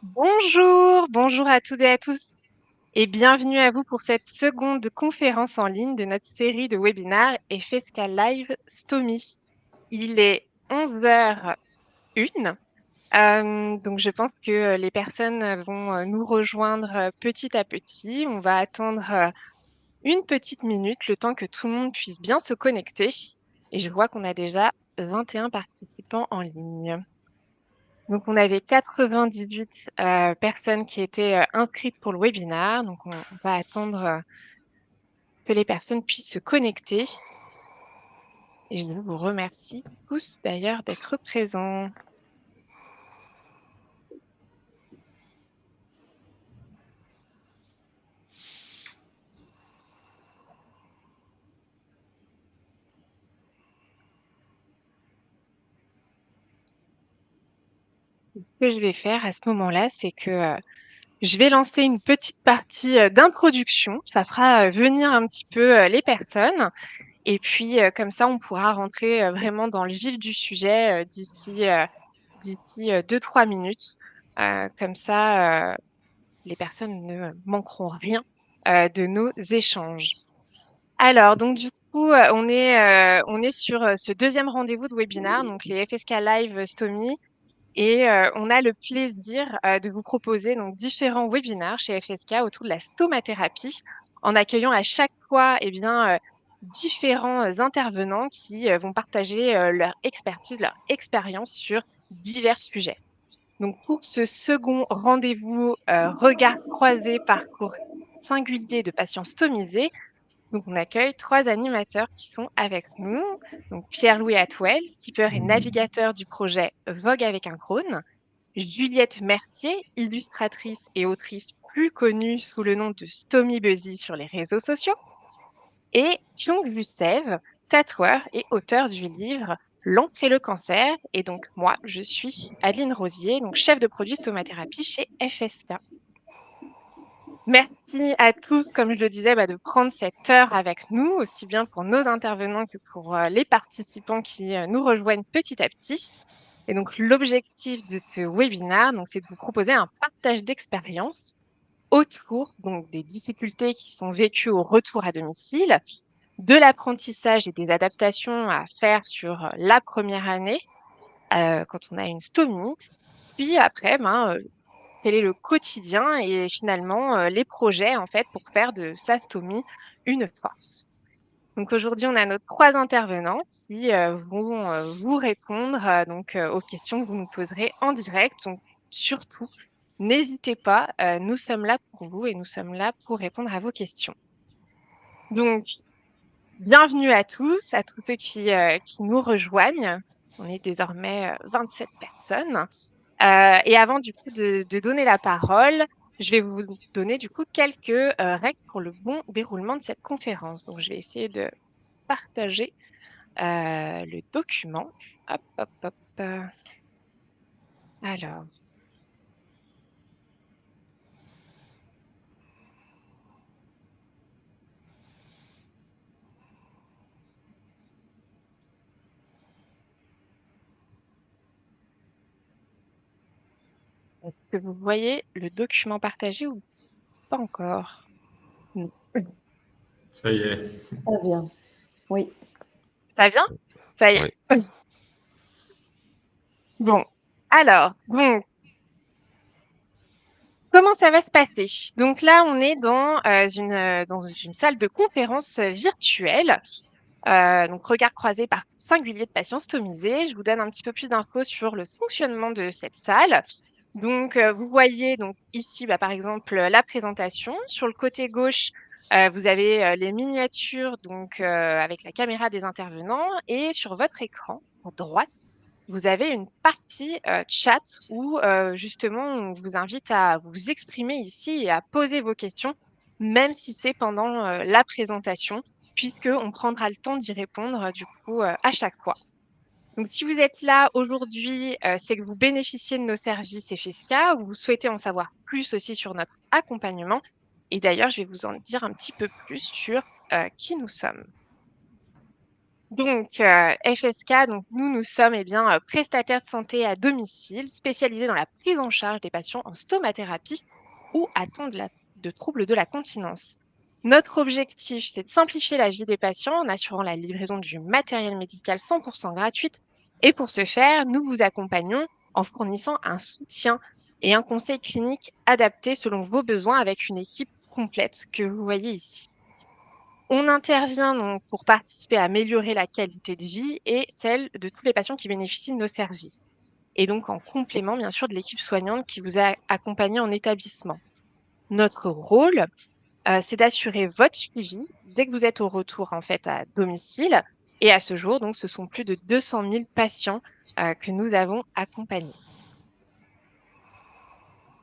Bonjour, bonjour à toutes et à tous et bienvenue à vous pour cette seconde conférence en ligne de notre série de webinaires FSK Live STOMI. Il est 11h01, donc je pense que les personnes vont nous rejoindre petit à petit. On va attendre une petite minute, le temps que tout le monde puisse bien se connecter. Et je vois qu'on a déjà 21 participants en ligne. Donc, on avait 98 personnes qui étaient inscrites pour le webinaire. Donc, on va attendre que les personnes puissent se connecter. Et je vous remercie tous d'ailleurs d'être présents. Ce que je vais faire à ce moment-là, c'est que je vais lancer une petite partie d'introduction. Ça fera venir un petit peu les personnes. Et puis, comme ça, on pourra rentrer vraiment dans le vif du sujet d'ici 2-3 minutes. Comme ça, les personnes ne manqueront rien de nos échanges. Alors, donc du coup, on est sur ce deuxième rendez-vous de webinaire, donc les FSK Live STOMI, et on a le plaisir de vous proposer donc différents webinaires chez FSK autour de la stomathérapie, en accueillant à chaque fois différents intervenants qui vont partager leur expertise, leur expérience sur divers sujets. Donc pour ce second rendez-vous regard croisé, parcours singulier de patients stomisés, donc on accueille trois animateurs qui sont avec nous. Donc Pierre-Louis Atwell, skipper et navigateur du projet Vogue avec un crâne. Juliette Mercier, illustratrice et autrice plus connue sous le nom de Stomy Buzzy sur les réseaux sociaux. Et Kyung Vusev, tatoueur et auteur du livre L'encre et le cancer. Et donc moi, je suis Adeline Rosier, donc chef de produit stomathérapie chez FSK. Merci à tous, comme je le disais, de prendre cette heure avec nous, aussi bien pour nos intervenants que pour les participants qui nous rejoignent petit à petit. Et donc, l'objectif de ce webinaire, c'est de vous proposer un partage d'expériences autour des difficultés qui sont vécues au retour à domicile, de l'apprentissage et des adaptations à faire sur la première année quand on a une stomie, puis après, quel est le quotidien et finalement les projets en fait pour faire de sa stomie une force. Donc aujourd'hui, on a nos trois intervenants qui vont vous répondre aux questions que vous nous poserez en direct. Donc surtout, n'hésitez pas, nous sommes là pour vous et nous sommes là pour répondre à vos questions. Donc bienvenue à tous ceux qui nous rejoignent. On est désormais 27 personnes. Et avant du coup de donner la parole, je vais vous donner du coup quelques règles pour le bon déroulement de cette conférence. Donc je vais essayer de partager le document. Hop, hop, hop. Alors, est-ce que vous voyez le document partagé ou pas encore? Non. Ça y est. Ça vient. Oui. Ça vient? Ça y est. Oui. Bon, alors, comment ça va se passer? Donc là, on est dans une salle de conférence virtuelle. Donc, regard croisé par singulier de patients stomisés. Je vous donne un petit peu plus d'infos sur le fonctionnement de cette salle. Donc, vous voyez donc ici, par exemple, la présentation. Sur le côté gauche, vous avez les miniatures avec la caméra des intervenants. Et sur votre écran, à droite, vous avez une partie chat où justement on vous invite à vous exprimer ici et à poser vos questions, même si c'est pendant la présentation, puisqu'on prendra le temps d'y répondre du coup à chaque fois. Donc si vous êtes là aujourd'hui, c'est que vous bénéficiez de nos services FSK ou vous souhaitez en savoir plus aussi sur notre accompagnement. Et d'ailleurs, je vais vous en dire un petit peu plus sur qui nous sommes. Donc, FSK, donc nous sommes prestataires de santé à domicile spécialisés dans la prise en charge des patients en stomathérapie ou atteints de troubles de la continence. Notre objectif, c'est de simplifier la vie des patients en assurant la livraison du matériel médical 100% gratuite. Et pour ce faire, nous vous accompagnons en fournissant un soutien et un conseil clinique adapté selon vos besoins avec une équipe complète que vous voyez ici. On intervient donc pour participer à améliorer la qualité de vie et celle de tous les patients qui bénéficient de nos services. Et donc en complément, bien sûr, de l'équipe soignante qui vous a accompagné en établissement. Notre rôle, c'est d'assurer votre suivi dès que vous êtes au retour en fait à domicile. Et à ce jour, donc, ce sont plus de 200 000 patients que nous avons accompagnés.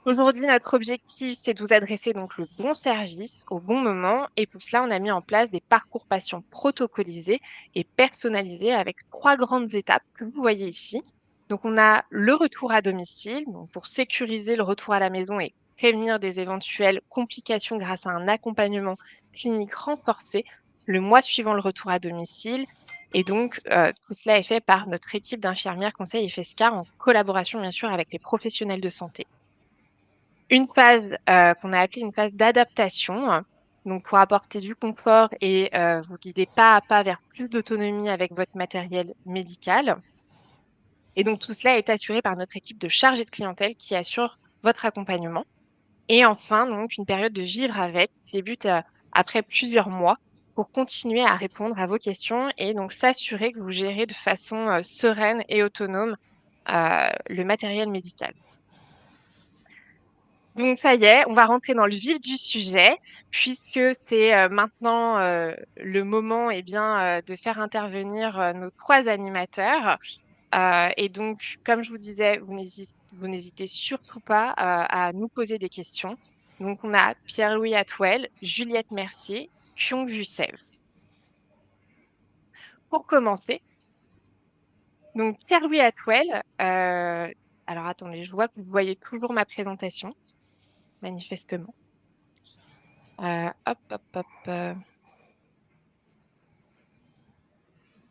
Aujourd'hui, notre objectif, c'est de vous adresser donc le bon service au bon moment. Et pour cela, on a mis en place des parcours patients protocolisés et personnalisés avec 3 grandes étapes que vous voyez ici. Donc, on a le retour à domicile, donc pour sécuriser le retour à la maison et prévenir des éventuelles complications grâce à un accompagnement clinique renforcé le mois suivant le retour à domicile. Et donc, tout cela est fait par notre équipe d'infirmières conseil FSK en collaboration, bien sûr, avec les professionnels de santé. Une phase qu'on a appelée une phase d'adaptation, donc pour apporter du confort et vous guider pas à pas vers plus d'autonomie avec votre matériel médical. Et donc tout cela est assuré par notre équipe de chargés de clientèle qui assure votre accompagnement. Et enfin, donc une période de vivre avec qui débute après plusieurs mois pour continuer à répondre à vos questions et donc s'assurer que vous gérez de façon sereine et autonome le matériel médical. Donc ça y est, on va rentrer dans le vif du sujet, puisque c'est maintenant le moment de faire intervenir nos 3 animateurs. Et donc, comme je vous disais, vous n'hésitez surtout pas à nous poser des questions. Donc, on a Pierre-Louis Atwell, Juliette Mercier, Kyung Vusev. Pour commencer, donc Pierre-Louis Atwell, alors attendez, je vois que vous voyez toujours ma présentation, manifestement. Hop, hop, hop.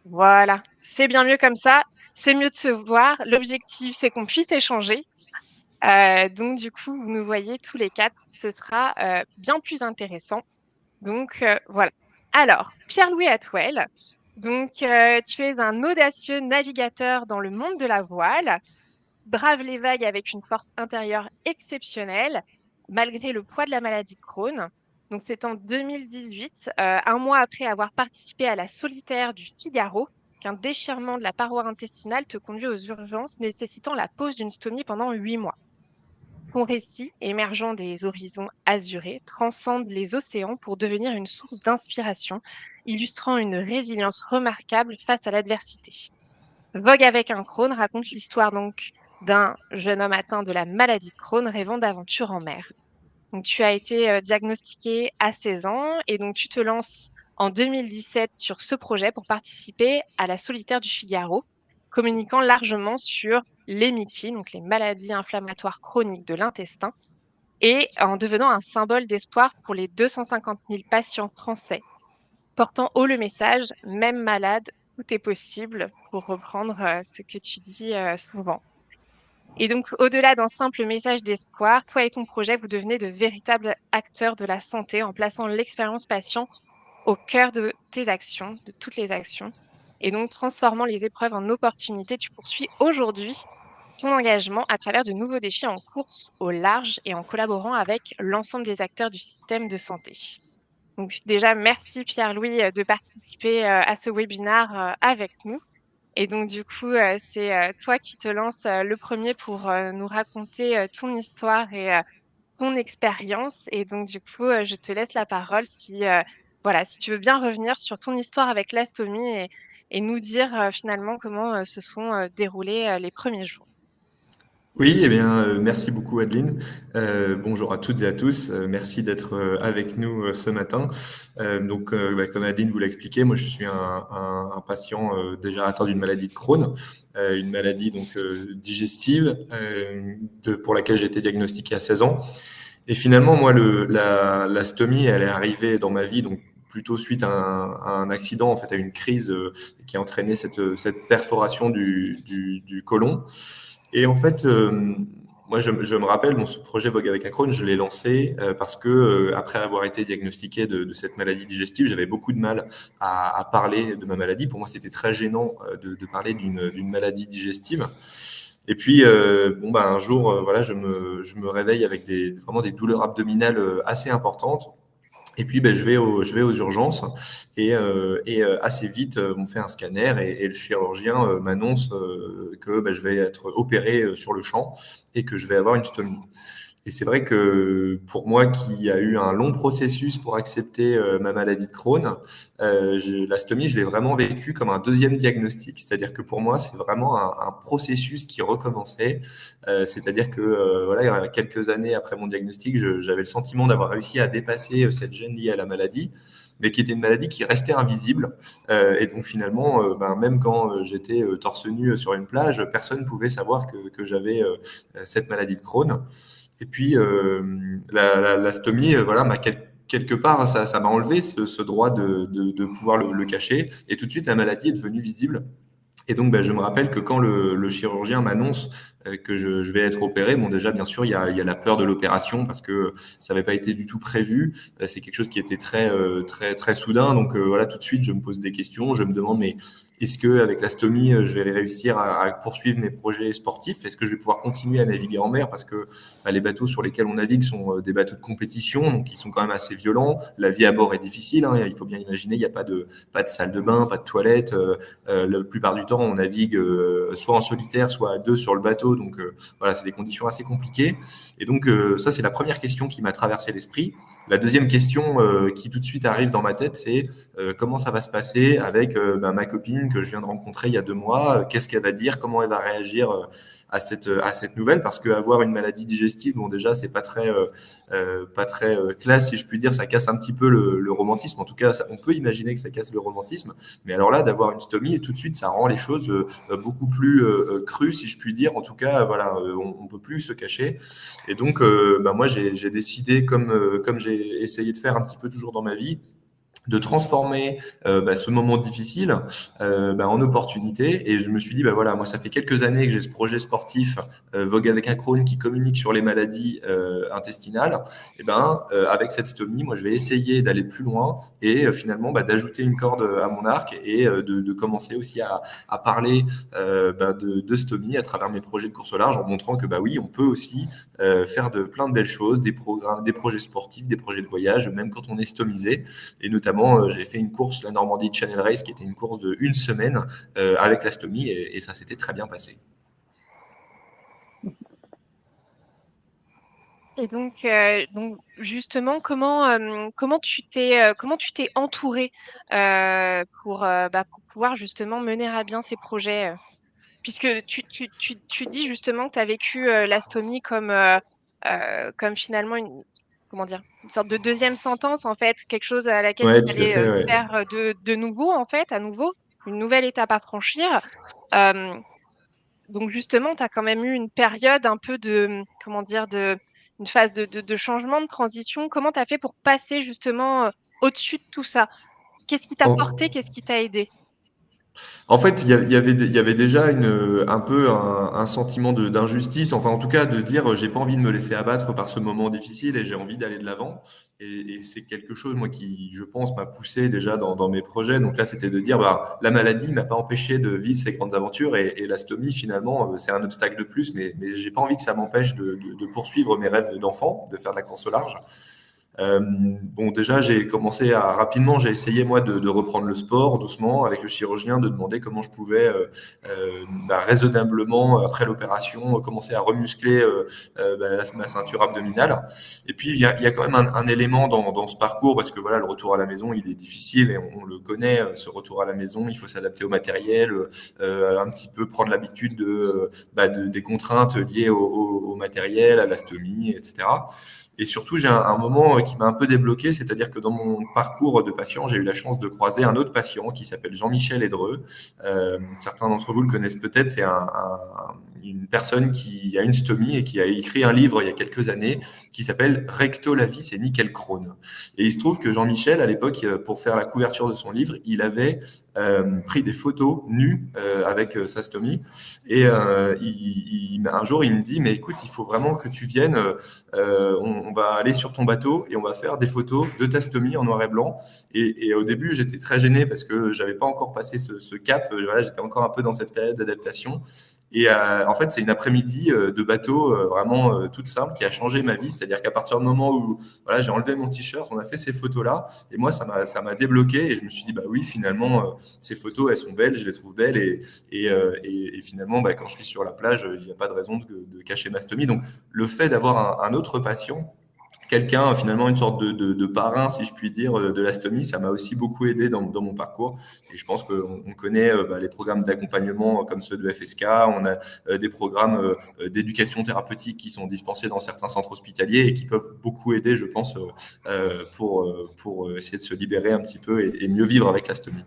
Voilà, c'est bien mieux comme ça. C'est mieux de se voir. L'objectif, c'est qu'on puisse échanger. Donc, du coup, vous nous voyez tous les 4. Ce sera bien plus intéressant. Donc, voilà. Alors, Pierre-Louis Atwell. Donc, tu es un audacieux navigateur dans le monde de la voile. Tu braves les vagues avec une force intérieure exceptionnelle, malgré le poids de la maladie de Crohn. Donc, c'est en 2018, un mois après avoir participé à la solitaire du Figaro, qu'un déchirement de la paroi intestinale te conduit aux urgences, nécessitant la pose d'une stomie pendant 8 mois. Ton récit, émergeant des horizons azurés, transcende les océans pour devenir une source d'inspiration, illustrant une résilience remarquable face à l'adversité. Vogue avec un Crohn raconte l'histoire donc d'un jeune homme atteint de la maladie de Crohn rêvant d'aventures en mer. Donc, tu as été diagnostiqué à 16 ans et donc tu te lances en 2017 sur ce projet pour participer à la solitaire du Figaro, communiquant largement sur les MICI, donc les maladies inflammatoires chroniques de l'intestin, et en devenant un symbole d'espoir pour les 250 000 patients français, portant haut le message, même malade, tout est possible, pour reprendre ce que tu dis souvent. Et donc, au-delà d'un simple message d'espoir, toi et ton projet, vous devenez de véritables acteurs de la santé en plaçant l'expérience patient au cœur de tes actions, de toutes les actions. Et donc, transformant les épreuves en opportunités, tu poursuis aujourd'hui ton engagement à travers de nouveaux défis en course au large et en collaborant avec l'ensemble des acteurs du système de santé. Donc, déjà, merci Pierre-Louis de participer à ce webinaire avec nous. Et donc, du coup, c'est toi qui te lances le premier pour nous raconter ton histoire et ton expérience. Et donc, du coup, je te laisse la parole si tu veux bien revenir sur ton histoire avec l'astomie et nous dire finalement comment se sont déroulés les premiers jours. Oui, eh bien, merci beaucoup Adeline. Bonjour à toutes et à tous. Merci d'être avec nous ce matin. Comme Adeline vous l'a expliqué, moi je suis un patient déjà atteint d'une maladie de Crohn, une maladie donc digestive pour laquelle j'ai été diagnostiqué à 16 ans. Et finalement, moi, la stomie, elle est arrivée dans ma vie donc plutôt suite à un accident, en fait, à une crise qui a entraîné cette perforation du côlon. Et en fait, moi, je me rappelle, ce projet Vogue avec un Crohn, je l'ai lancé parce que après avoir été diagnostiqué de cette maladie digestive, j'avais beaucoup de mal à parler de ma maladie. Pour moi, c'était très gênant de parler d'une maladie digestive. Et puis, un jour, voilà, je me réveille avec vraiment des douleurs abdominales assez importantes. Et puis, je vais aux urgences et assez vite, on me fait un scanner et le chirurgien m'annonce que je vais être opéré sur le champ et que je vais avoir une stomie. Et c'est vrai que pour moi, qui a eu un long processus pour accepter ma maladie de Crohn, la stomie, je l'ai vraiment vécu comme un deuxième diagnostic. C'est-à-dire que pour moi, c'est vraiment un processus qui recommençait. C'est-à-dire que voilà, il y a quelques années après mon diagnostic, j'avais le sentiment d'avoir réussi à dépasser cette gêne liée à la maladie, mais qui était une maladie qui restait invisible. Et donc finalement, même quand j'étais torse nu sur une plage, personne ne pouvait savoir que j'avais cette maladie de Crohn. Et puis, la stomie, voilà, quelque part, ça m'a enlevé ce droit de pouvoir le cacher. Et tout de suite, la maladie est devenue visible. Et donc, je me rappelle que quand le chirurgien m'annonce que je vais être opéré, bon, déjà, bien sûr, il y a la peur de l'opération parce que ça n'avait pas été du tout prévu. C'est quelque chose qui était très, très soudain. Donc, voilà, tout de suite, je me pose des questions. Je me demande, mais est-ce que avec la stomie, je vais réussir à poursuivre mes projets sportifs? Est-ce que je vais pouvoir continuer à naviguer en mer? Parce que les bateaux sur lesquels on navigue sont des bateaux de compétition, donc ils sont quand même assez violents. La vie à bord est difficile, hein. Il faut bien imaginer, il n'y a pas de salle de bain, pas de toilette. La plupart du temps, on navigue soit en solitaire, soit à deux sur le bateau. Donc voilà, c'est des conditions assez compliquées. Et donc ça, c'est la première question qui m'a traversé l'esprit. La deuxième question qui tout de suite arrive dans ma tête, c'est comment ça va se passer avec ma copine que je viens de rencontrer il y a 2 mois. Qu'est-ce qu'elle va dire? Comment elle va réagir à cette nouvelle? Parce qu'avoir une maladie digestive, bon déjà, c'est pas très classe, si je puis dire. Ça casse un petit peu le romantisme. En tout cas, on peut imaginer que ça casse le romantisme. Mais alors là, d'avoir une stomie, tout de suite, ça rend les choses beaucoup plus crues, si je puis dire. En tout cas, voilà, on peut plus se cacher. Et donc, moi, j'ai décidé, comme j'ai essayé de faire un petit peu toujours dans ma vie, de transformer ce moment difficile en opportunité. Et je me suis dit, voilà, moi, ça fait quelques années que j'ai ce projet sportif Vogue avec un Crohn qui communique sur les maladies intestinales. Et avec cette stomie, moi, je vais essayer d'aller plus loin et finalement d'ajouter une corde à mon arc et de commencer aussi à parler de stomie à travers mes projets de course au large, en montrant que oui, on peut aussi faire plein de belles choses, des programmes, des projets sportifs, des projets de voyage, même quand on est stomisé. Et notamment, j'ai fait une course, la Normandie Channel Race, qui était une course de 1 semaine avec la stomie, et ça s'était très bien passé. Et donc justement, comment tu t'es entouré pour pouvoir justement mener à bien ces projets? Puisque tu dis justement que tu as vécu la stomie comme finalement comment dire, une sorte de deuxième sentence, en fait, quelque chose à laquelle Ouais, il tout à fallait fait. Ouais. faire de nouveau, en fait, à nouveau, une nouvelle étape à franchir. Euh, donc justement, tu as quand même eu une période un peu comment dire, une phase de changement, de transition. Comment tu as fait pour passer justement au-dessus de tout ça? Qu'est-ce qui t'a porté? En, Qu'est-ce qui t'a aidé? En fait, il y avait déjà un peu un sentiment d'injustice, enfin en tout cas de dire j'ai pas envie de me laisser abattre par ce moment difficile et j'ai envie d'aller de l'avant. Et c'est quelque chose, moi, qui, je pense, m'a poussé déjà dans mes projets. Donc là, c'était de dire la maladie m'a pas empêché de vivre ces grandes aventures et la stomie, finalement, c'est un obstacle de plus, mais j'ai pas envie que ça m'empêche de poursuivre mes rêves d'enfant, de faire de la course au large. Déjà, rapidement, j'ai essayé moi de reprendre le sport doucement avec le chirurgien, de demander comment je pouvais raisonnablement après l'opération commencer à remuscler ma ceinture abdominale. Et puis il y a quand même un élément dans ce parcours parce que voilà, le retour à la maison, il est difficile et on le connaît. Ce retour à la maison, il faut s'adapter au matériel, un petit peu prendre l'habitude des contraintes liées au matériel, à la stomie, etc. Et surtout, j'ai un moment qui m'a un peu débloqué, c'est-à-dire que dans mon parcours de patient, j'ai eu la chance de croiser un autre patient qui s'appelle Jean-Michel Edreux. Certains d'entre vous le connaissent peut-être, c'est une personne qui a une stomie et qui a écrit un livre il y a quelques années qui s'appelle Recto la vie, c'est Nickel Crohn. Et il se trouve que Jean-Michel, à l'époque, pour faire la couverture de son livre, il avait pris des photos nues avec sa stomie. Et un jour, il me dit, mais écoute, il faut vraiment que tu viennes, on va aller sur ton bateau et on va faire des photos de ta stomie en noir et blanc. Et au début, j'étais très gêné parce que j'avais pas encore passé ce cap. Voilà, j'étais encore un peu dans cette période d'adaptation. Et en fait, c'est une après-midi de bateau vraiment toute simple qui a changé ma vie. C'est-à-dire qu'à partir du moment où voilà, j'ai enlevé mon t-shirt, on a fait ces photos-là, et moi, ça m'a débloqué. Et je me suis dit, bah oui, finalement, ces photos, elles sont belles, je les trouve belles. Et finalement, bah, quand je suis sur la plage, il n'y a pas de raison de cacher ma stomie. Donc, le fait d'avoir un autre patient, quelqu'un, finalement, une sorte de parrain, si je puis dire, de la stomie, ça m'a aussi beaucoup aidé dans mon parcours. Et je pense qu'on connaît les programmes d'accompagnement comme ceux de FSK, on a des programmes d'éducation thérapeutique qui sont dispensés dans certains centres hospitaliers et qui peuvent beaucoup aider, je pense, pour essayer de se libérer un petit peu et mieux vivre avec la stomie.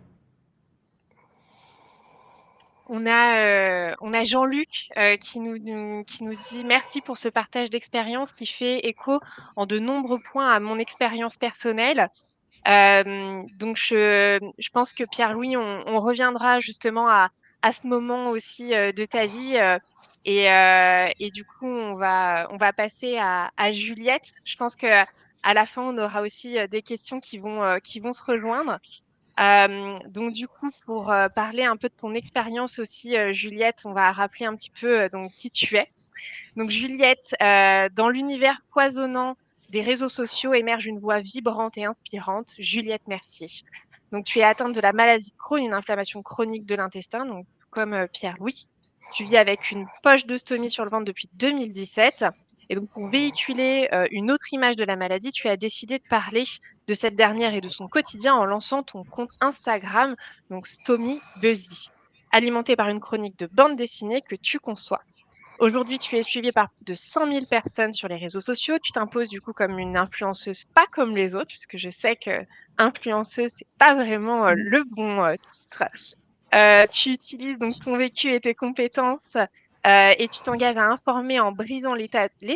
On a Jean-Luc qui nous dit merci pour ce partage d'expérience qui fait écho en de nombreux points à mon expérience personnelle. Donc, je pense que Pierre-Louis, on reviendra justement à ce moment aussi de ta vie. Et du coup, on va passer à Juliette. Je pense que à la fin, on aura aussi des questions qui vont se rejoindre. Donc, du coup, pour parler un peu de ton expérience aussi, Juliette, on va rappeler un petit peu donc, qui tu es. Donc, Juliette, dans l'univers foisonnant des réseaux sociaux émerge une voix vibrante et inspirante, Juliette Mercier. Donc, tu es atteinte de la maladie de Crohn, une inflammation chronique de l'intestin, donc comme Pierre-Louis. Tu vis avec une poche d'ostomie sur le ventre depuis 2017. Et donc, pour véhiculer une autre image de la maladie, tu as décidé de parler de cette dernière et de son quotidien en lançant ton compte Instagram, donc Stomy Buzzy, alimenté par une chronique de bande dessinée que tu conçois. Aujourd'hui, tu es suivie par plus de 100 000 personnes sur les réseaux sociaux. Tu t'imposes du coup comme une influenceuse pas comme les autres, puisque je sais que influenceuse, c'est pas vraiment le bon titre. Tu utilises donc ton vécu et tes compétences et tu t'engages à informer en brisant les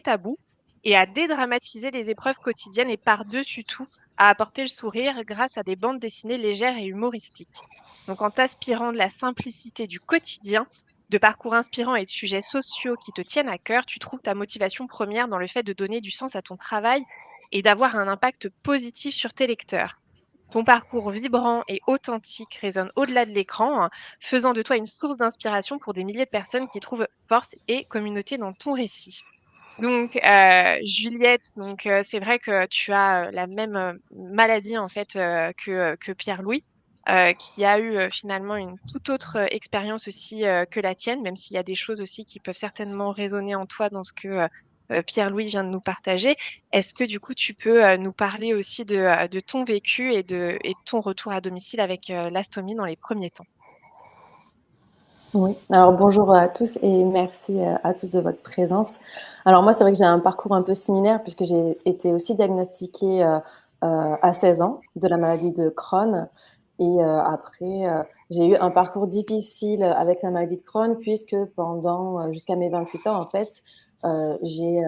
tabous et à dédramatiser les épreuves quotidiennes et par-dessus tout, à apporter le sourire grâce à des bandes dessinées légères et humoristiques. Donc en t'aspirant de la simplicité du quotidien, de parcours inspirants et de sujets sociaux qui te tiennent à cœur, tu trouves ta motivation première dans le fait de donner du sens à ton travail et d'avoir un impact positif sur tes lecteurs. Ton parcours vibrant et authentique résonne au-delà de l'écran, faisant de toi une source d'inspiration pour des milliers de personnes qui trouvent force et communauté dans ton récit. Donc, Juliette, donc c'est vrai que tu as la même maladie en fait que Pierre-Louis, qui a eu finalement une toute autre expérience aussi que la tienne, même s'il y a des choses aussi qui peuvent certainement résonner en toi dans ce que Pierre-Louis vient de nous partager. Est-ce que du coup tu peux nous parler aussi de ton vécu et de ton retour à domicile avec l'astomie dans les premiers temps? Oui, alors bonjour à tous et merci à tous de votre présence. Alors moi, c'est vrai que j'ai un parcours un peu similaire puisque j'ai été aussi diagnostiquée à 16 ans de la maladie de Crohn. Et après, j'ai eu un parcours difficile avec la maladie de Crohn puisque pendant jusqu'à mes 28 ans, en fait, euh, j'ai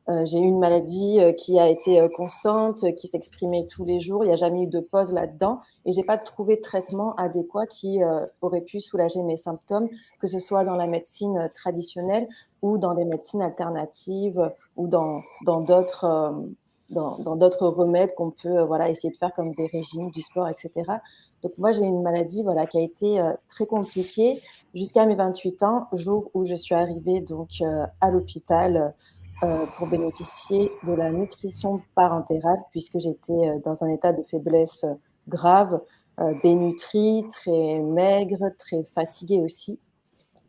euh, j'ai eu une maladie qui a été constante, qui s'exprimait tous les jours. Il n'y a jamais eu de pause là-dedans. Et j'ai pas trouvé de traitement adéquat qui aurait pu soulager mes symptômes, que ce soit dans la médecine traditionnelle ou dans des médecines alternatives ou dans d'autres dans d'autres remèdes qu'on peut voilà, essayer de faire comme des régimes, du sport, etc. Donc moi, j'ai une maladie voilà, qui a été très compliquée jusqu'à mes 28 ans, jour où je suis arrivée donc, à l'hôpital pour bénéficier de la nutrition parentérale, puisque j'étais dans un état de faiblesse grave, dénutrie, très maigre, très fatiguée aussi.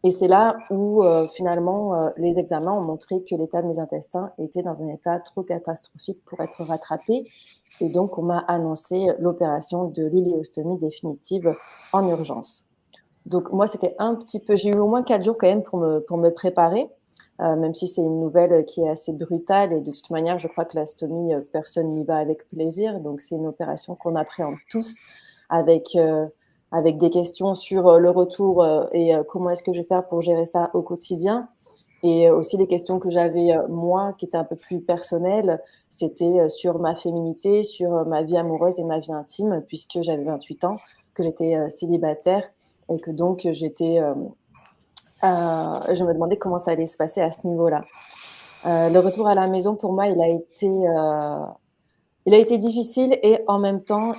Et c'est là où finalement les examens ont montré que l'état de mes intestins était dans un état trop catastrophique pour être rattrapé. Et donc on m'a annoncé l'opération de l'iléostomie définitive en urgence. Donc moi, c'était un petit peu, j'ai eu au moins 4 jours quand même pour me préparer, même si c'est une nouvelle qui est assez brutale. Et de toute manière, je crois que la stomie, personne n'y va avec plaisir. Donc c'est une opération qu'on appréhende tous avec avec des questions sur le retour et comment est-ce que je vais faire pour gérer ça au quotidien. Et aussi les questions que j'avais moi, qui étaient un peu plus personnelles, c'était sur ma féminité, sur ma vie amoureuse et ma vie intime, puisque j'avais 28 ans, que j'étais célibataire et que donc je me demandais comment ça allait se passer à ce niveau-là. Le retour à la maison, pour moi, il a été difficile et en même temps,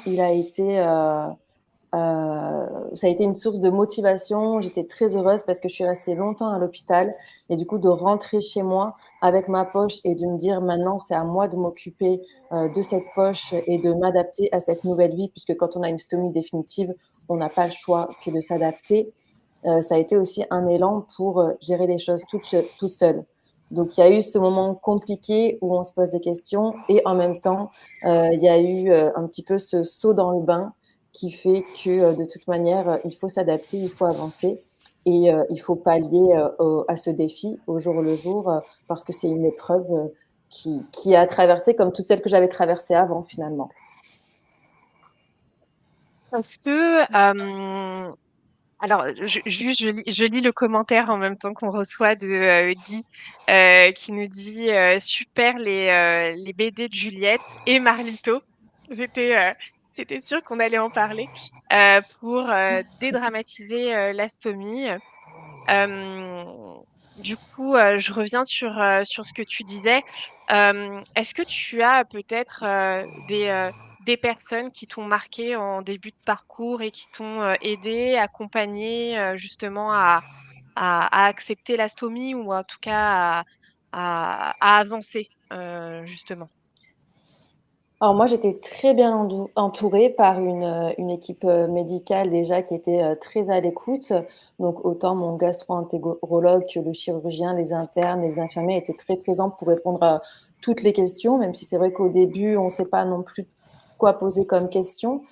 ça a été une source de motivation. J'étais très heureuse parce que je suis restée longtemps à l'hôpital et du coup de rentrer chez moi avec ma poche et de me dire maintenant c'est à moi de m'occuper de cette poche et de m'adapter à cette nouvelle vie puisque quand on a une stomie définitive, on n'a pas le choix que de s'adapter. Ça a été aussi un élan pour gérer les choses toute seule. Donc il y a eu ce moment compliqué où on se pose des questions et en même temps il y a eu un petit peu ce saut dans le bain qui fait que de toute manière, il faut s'adapter, il faut avancer et il faut pallier à ce défi au jour le jour parce que c'est une épreuve qui a traversé comme toutes celles que j'avais traversées avant finalement. Est-ce que, alors, je lis le commentaire en même temps qu'on reçoit de Guy qui nous dit super les BD de Juliette et Marlito. J'étais j'étais sûre qu'on allait en parler pour dédramatiser l'astomie. Euh, du coup, je reviens sur ce que tu disais. Est-ce que tu as peut-être des personnes qui t'ont marqué en début de parcours et qui t'ont aidé, accompagné justement à accepter l'astomie ou en tout cas à avancer justement? Alors moi, j'étais très bien entourée par une équipe médicale déjà qui était très à l'écoute. Donc autant mon gastro-entérologue que le chirurgien, les internes, les infirmiers étaient très présents pour répondre à toutes les questions, même si c'est vrai qu'au début, on ne sait pas non plus quoi poser comme question.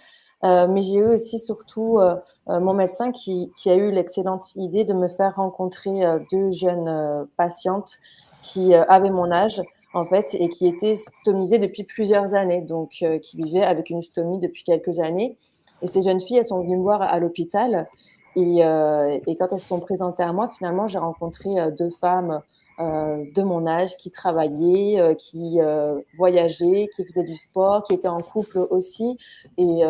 Mais j'ai eu aussi surtout mon médecin qui a eu l'excellente idée de me faire rencontrer deux jeunes patientes qui avaient mon âge en fait, et qui étaient stomisées depuis plusieurs années, donc qui vivaient avec une stomie depuis quelques années. Et ces jeunes filles, elles sont venues me voir à l'hôpital. Et quand elles se sont présentées à moi, finalement, j'ai rencontré deux femmes de mon âge qui travaillaient, qui voyageaient, qui faisaient du sport, qui étaient en couple aussi. Et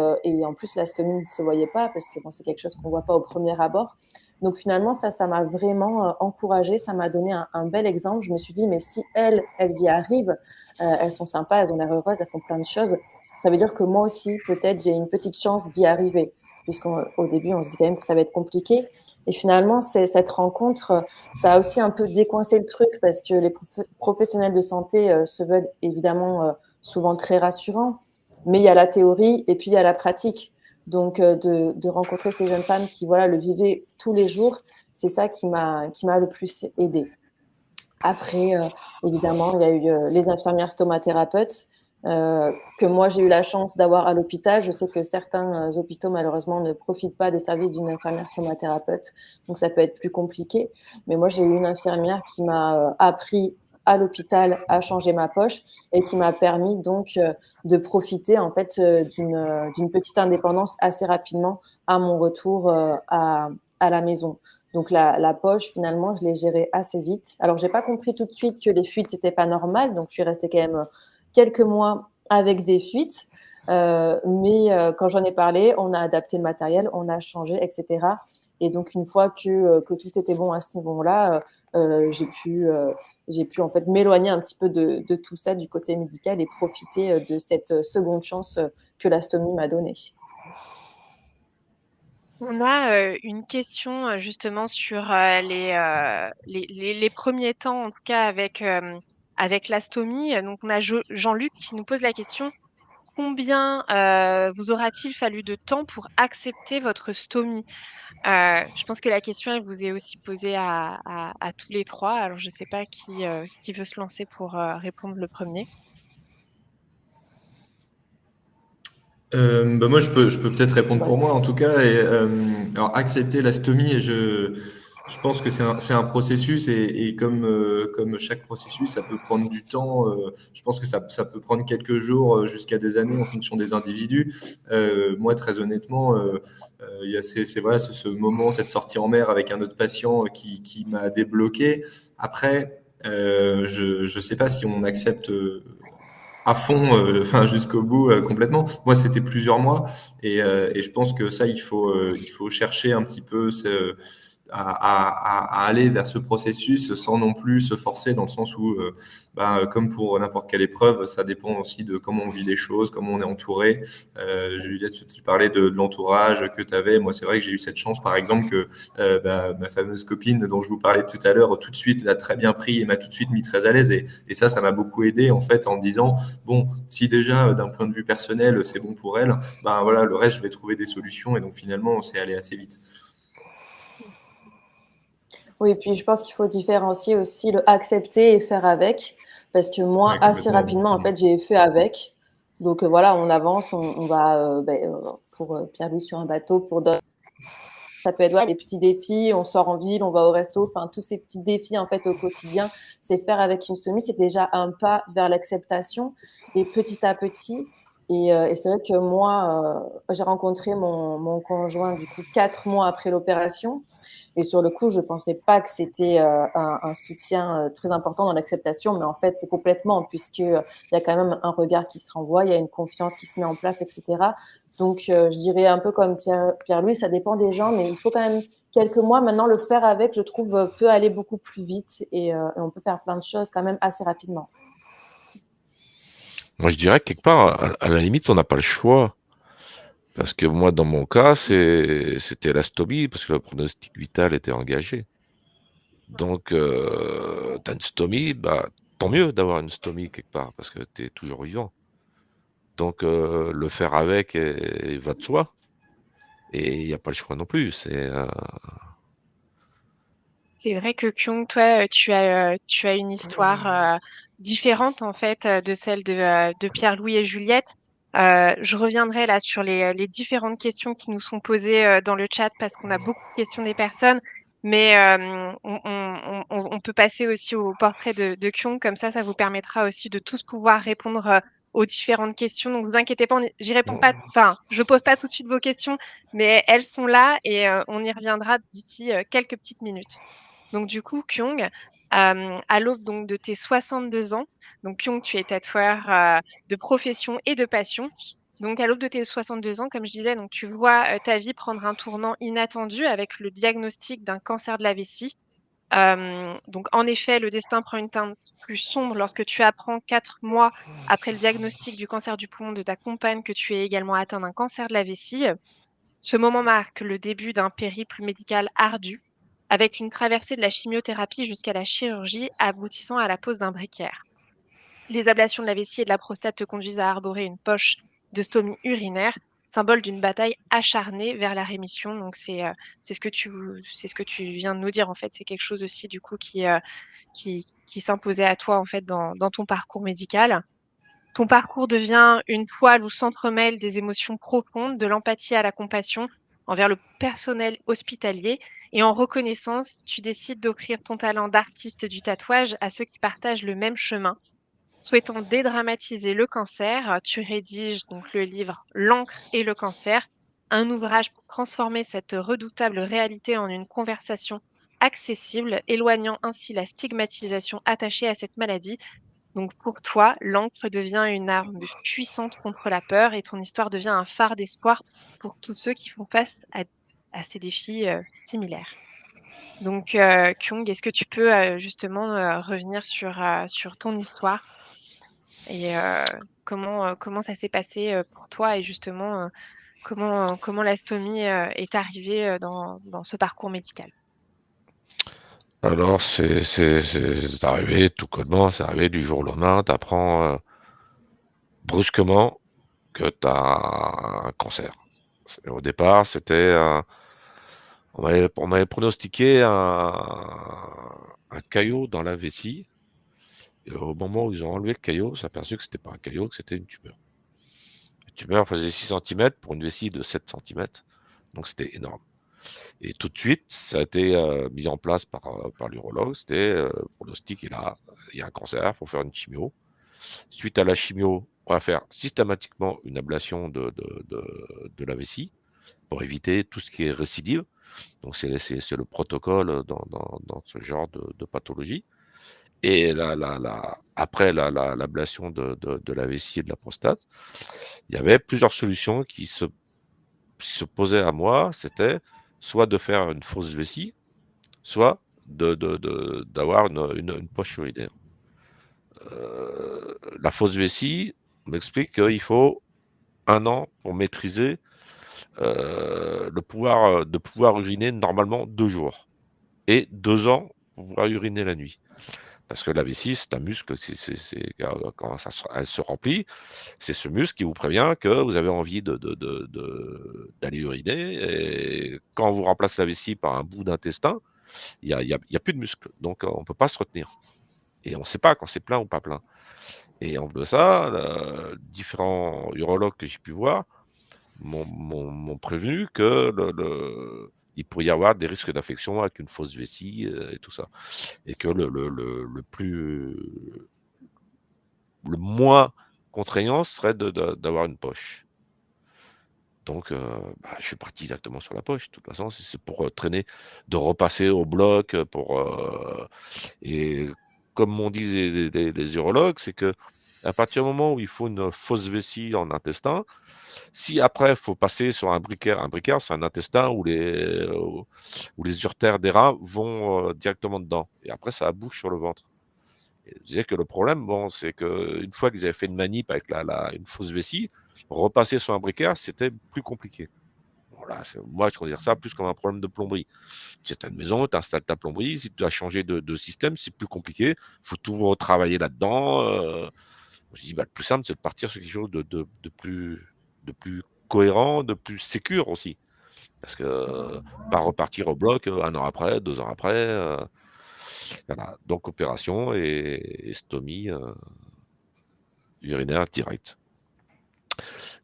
en plus, la stomie ne se voyait pas parce que bon, c'est quelque chose qu'on ne voit pas au premier abord. Donc finalement, ça m'a vraiment encouragée, ça m'a donné un bel exemple. Je me suis dit, mais si elles y arrivent, elles sont sympas, elles ont l'air heureuses, elles font plein de choses. Ça veut dire que moi aussi, peut-être, j'ai une petite chance d'y arriver. Puisqu'au début, on se dit quand même que ça va être compliqué. Et finalement, cette rencontre, ça a aussi un peu décoincé le truc parce que les professionnels de santé se veulent évidemment souvent très rassurants. Mais il y a la théorie et puis il y a la pratique. Donc, de rencontrer ces jeunes femmes qui voilà, le vivaient tous les jours, c'est ça qui m'a le plus aidée. Après, évidemment, il y a eu les infirmières stomathérapeutes que moi, j'ai eu la chance d'avoir à l'hôpital. Je sais que certains hôpitaux, malheureusement, ne profitent pas des services d'une infirmière stomathérapeute. Donc, ça peut être plus compliqué. Mais moi, j'ai eu une infirmière qui m'a appris à l'hôpital à changer ma poche et qui m'a permis donc de profiter en fait d'une petite indépendance assez rapidement à mon retour à la maison. Donc la poche, finalement, je l'ai gérée assez vite. Alors, j'ai pas compris tout de suite que les fuites, c'était pas normal. Donc, je suis restée quand même quelques mois avec des fuites. Mais quand j'en ai parlé, on a adapté le matériel, on a changé, etc. Et donc, une fois que tout était bon à ce niveau-là, j'ai pu en fait m'éloigner un petit peu de tout ça du côté médical et profiter de cette seconde chance que la stomie m'a donnée. On a une question justement sur les premiers temps, en tout cas avec l'astomie. Donc, on a Jean-Luc qui nous pose la question, combien vous aura-t-il fallu de temps pour accepter votre stomie? Je pense que la question, elle vous est aussi posée à tous les trois. Alors, je ne sais pas qui veut se lancer pour répondre le premier. Moi, je peux peut-être répondre Ouais. pour moi, en tout cas. Alors, accepter la stomie, Je pense que c'est un processus et comme chaque processus, ça peut prendre du temps. Je pense que ça peut prendre quelques jours jusqu'à des années en fonction des individus. Moi, très honnêtement, il y a voilà, ce moment, cette sortie en mer avec un autre patient qui m'a débloqué. Après, je sais pas si on accepte à fond, enfin jusqu'au bout complètement. Moi, c'était plusieurs mois et je pense que ça, il faut chercher un petit peu à aller vers ce processus sans non plus se forcer dans le sens où, comme pour n'importe quelle épreuve, ça dépend aussi de comment on vit les choses, comment on est entouré. Juliette, tu parlais de l'entourage que tu avais. Moi, c'est vrai que j'ai eu cette chance, par exemple, que ma fameuse copine dont je vous parlais tout à l'heure, tout de suite l'a très bien pris et m'a tout de suite mis très à l'aise. Et ça m'a beaucoup aidé en fait en me disant, bon, si déjà d'un point de vue personnel, c'est bon pour elle, ben voilà, le reste, je vais trouver des solutions. Et donc finalement, c'est allé assez vite. Oui, et puis je pense qu'il faut différencier aussi le accepter et faire avec. Parce que moi, Ouais, assez complètement. rapidement, en fait, j'ai fait avec. Donc voilà, on avance, on va pour Pierre-Louis sur un bateau, pour d'autres, ça peut être des petits défis, on sort en ville, on va au resto, enfin tous ces petits défis en fait au quotidien, c'est faire avec une stomie, c'est déjà un pas vers l'acceptation et petit à petit. Et c'est vrai que moi, j'ai rencontré mon conjoint du coup 4 mois après l'opération. Et sur le coup, je ne pensais pas que c'était un soutien très important dans l'acceptation, mais en fait, c'est complètement, puisqu'il y a quand même un regard qui se renvoie, il y a une confiance qui se met en place, etc. Donc, je dirais un peu comme Pierre-Louis, ça dépend des gens, mais il faut quand même quelques mois. Maintenant, le faire avec, je trouve, peut aller beaucoup plus vite et on peut faire plein de choses quand même assez rapidement. Moi, je dirais que quelque part, à la limite, on n'a pas le choix. Parce que moi, dans mon cas, c'était la stomie, parce que le pronostic vital était engagé. Donc, tu as une stomie, bah, tant mieux d'avoir une stomie quelque part, parce que tu es toujours vivant. Donc, le faire avec va de soi. Et il n'y a pas le choix non plus. C'est vrai que Kyung, toi, tu as une histoire différente en fait de celle de Pierre-Louis et Juliette. Je reviendrai là sur les différentes questions qui nous sont posées dans le chat parce qu'on a beaucoup de questions des personnes, mais on peut passer aussi au portrait de Kyung, comme ça vous permettra aussi de tous pouvoir répondre aux différentes questions. Donc vous inquiétez pas, j'y réponds pas, enfin, je pose pas tout de suite vos questions, mais elles sont là et on y reviendra d'ici quelques petites minutes. Donc du coup, Kyung, à l'aube donc de tes 62 ans, donc Kyung, tu es tatoueur de profession et de passion. Donc à l'aube de tes 62 ans, comme je disais, donc tu vois ta vie prendre un tournant inattendu avec le diagnostic d'un cancer de la vessie. Donc en effet, le destin prend une teinte plus sombre lorsque tu apprends 4 mois après le diagnostic du cancer du poumon de ta compagne que tu es également atteint d'un cancer de la vessie. Ce moment marque le début d'un périple médical ardu, avec une traversée de la chimiothérapie jusqu'à la chirurgie aboutissant à la pose d'un briquaire. Les ablations de la vessie et de la prostate te conduisent à arborer une poche de stomie urinaire, symbole d'une bataille acharnée vers la rémission. Donc c'est ce que tu viens de nous dire en fait. C'est quelque chose aussi du coup qui s'imposait à toi en fait dans ton parcours médical. Ton parcours devient une toile où s'entremêlent des émotions profondes, de l'empathie à la compassion envers le personnel hospitalier. Et en reconnaissance, tu décides d'offrir ton talent d'artiste du tatouage à ceux qui partagent le même chemin. Souhaitant dédramatiser le cancer, tu rédiges donc le livre L'encre et le cancer, un ouvrage pour transformer cette redoutable réalité en une conversation accessible, éloignant ainsi la stigmatisation attachée à cette maladie. Donc pour toi, l'encre devient une arme puissante contre la peur et ton histoire devient un phare d'espoir pour tous ceux qui font face à ces défis similaires. Donc Kyung, est-ce que tu peux justement revenir sur ton histoire et comment ça s'est passé pour toi et justement comment l'astomie est arrivée dans ce parcours médical? Alors, c'est arrivé tout connement, c'est arrivé du jour au lendemain. Tu apprends brusquement que tu as un cancer. Et au départ, on m'avait pronostiqué un caillot dans la vessie. Et au moment où ils ont enlevé le caillot, on s'est aperçu que c'était pas un caillot, que c'était une tumeur. La tumeur faisait 6 cm pour une vessie de 7 cm. Donc c'était énorme. Et tout de suite, ça a été mis en place par l'urologue. C'était pronostic est là, il y a un cancer, il faut faire une chimio. Suite à la chimio, on va faire systématiquement une ablation de la vessie pour éviter tout ce qui est récidive. Donc, c'est le protocole dans ce genre de pathologie. Et après l'ablation de la vessie et de la prostate, il y avait plusieurs solutions qui se posaient à moi. C'était soit de faire une fausse vessie, soit d'avoir une poche urinaire. La fausse vessie m'explique qu'il faut 1 an pour maîtriser de pouvoir uriner normalement 2 jours et 2 ans pour pouvoir uriner la nuit. Parce que la vessie, c'est un muscle, quand elle se remplit, c'est ce muscle qui vous prévient que vous avez envie d'aller uriner. Et quand on vous remplace la vessie par un bout d'intestin, il y a plus de muscle. Donc, on ne peut pas se retenir. Et on ne sait pas quand c'est plein ou pas plein. Et en plus de ça, différents urologues que j'ai pu voir m'ont prévenu que il pourrait y avoir des risques d'infection avec une fausse vessie et tout ça. Et que le moins contraignant serait d'avoir une poche. Donc, je suis parti exactement sur la poche. De toute façon, c'est pour traîner, de repasser au bloc. Et comme m'ont dit les urologues, c'est que à partir du moment où il faut une fausse vessie en intestin, si après il faut passer sur un briquet, c'est un intestin où les uretères des rats vont directement dedans. Et après, ça bouche sur le ventre. Et je disais que le problème, bon, c'est qu'une fois qu'ils avaient fait une manip avec une fausse vessie, repasser sur un briquet, c'était plus compliqué. Voilà, moi, je considère ça plus comme un problème de plomberie. Tu as une maison, tu installes ta plomberie, si tu dois changer de système, c'est plus compliqué. Il faut tout retravailler là-dedans. Je me suis dit, le plus simple, c'est de partir sur quelque chose de plus cohérent, de plus sécure aussi. Parce que pas repartir au bloc 1 an après, 2 ans après. Voilà. Donc, opération et stomie urinaire directe.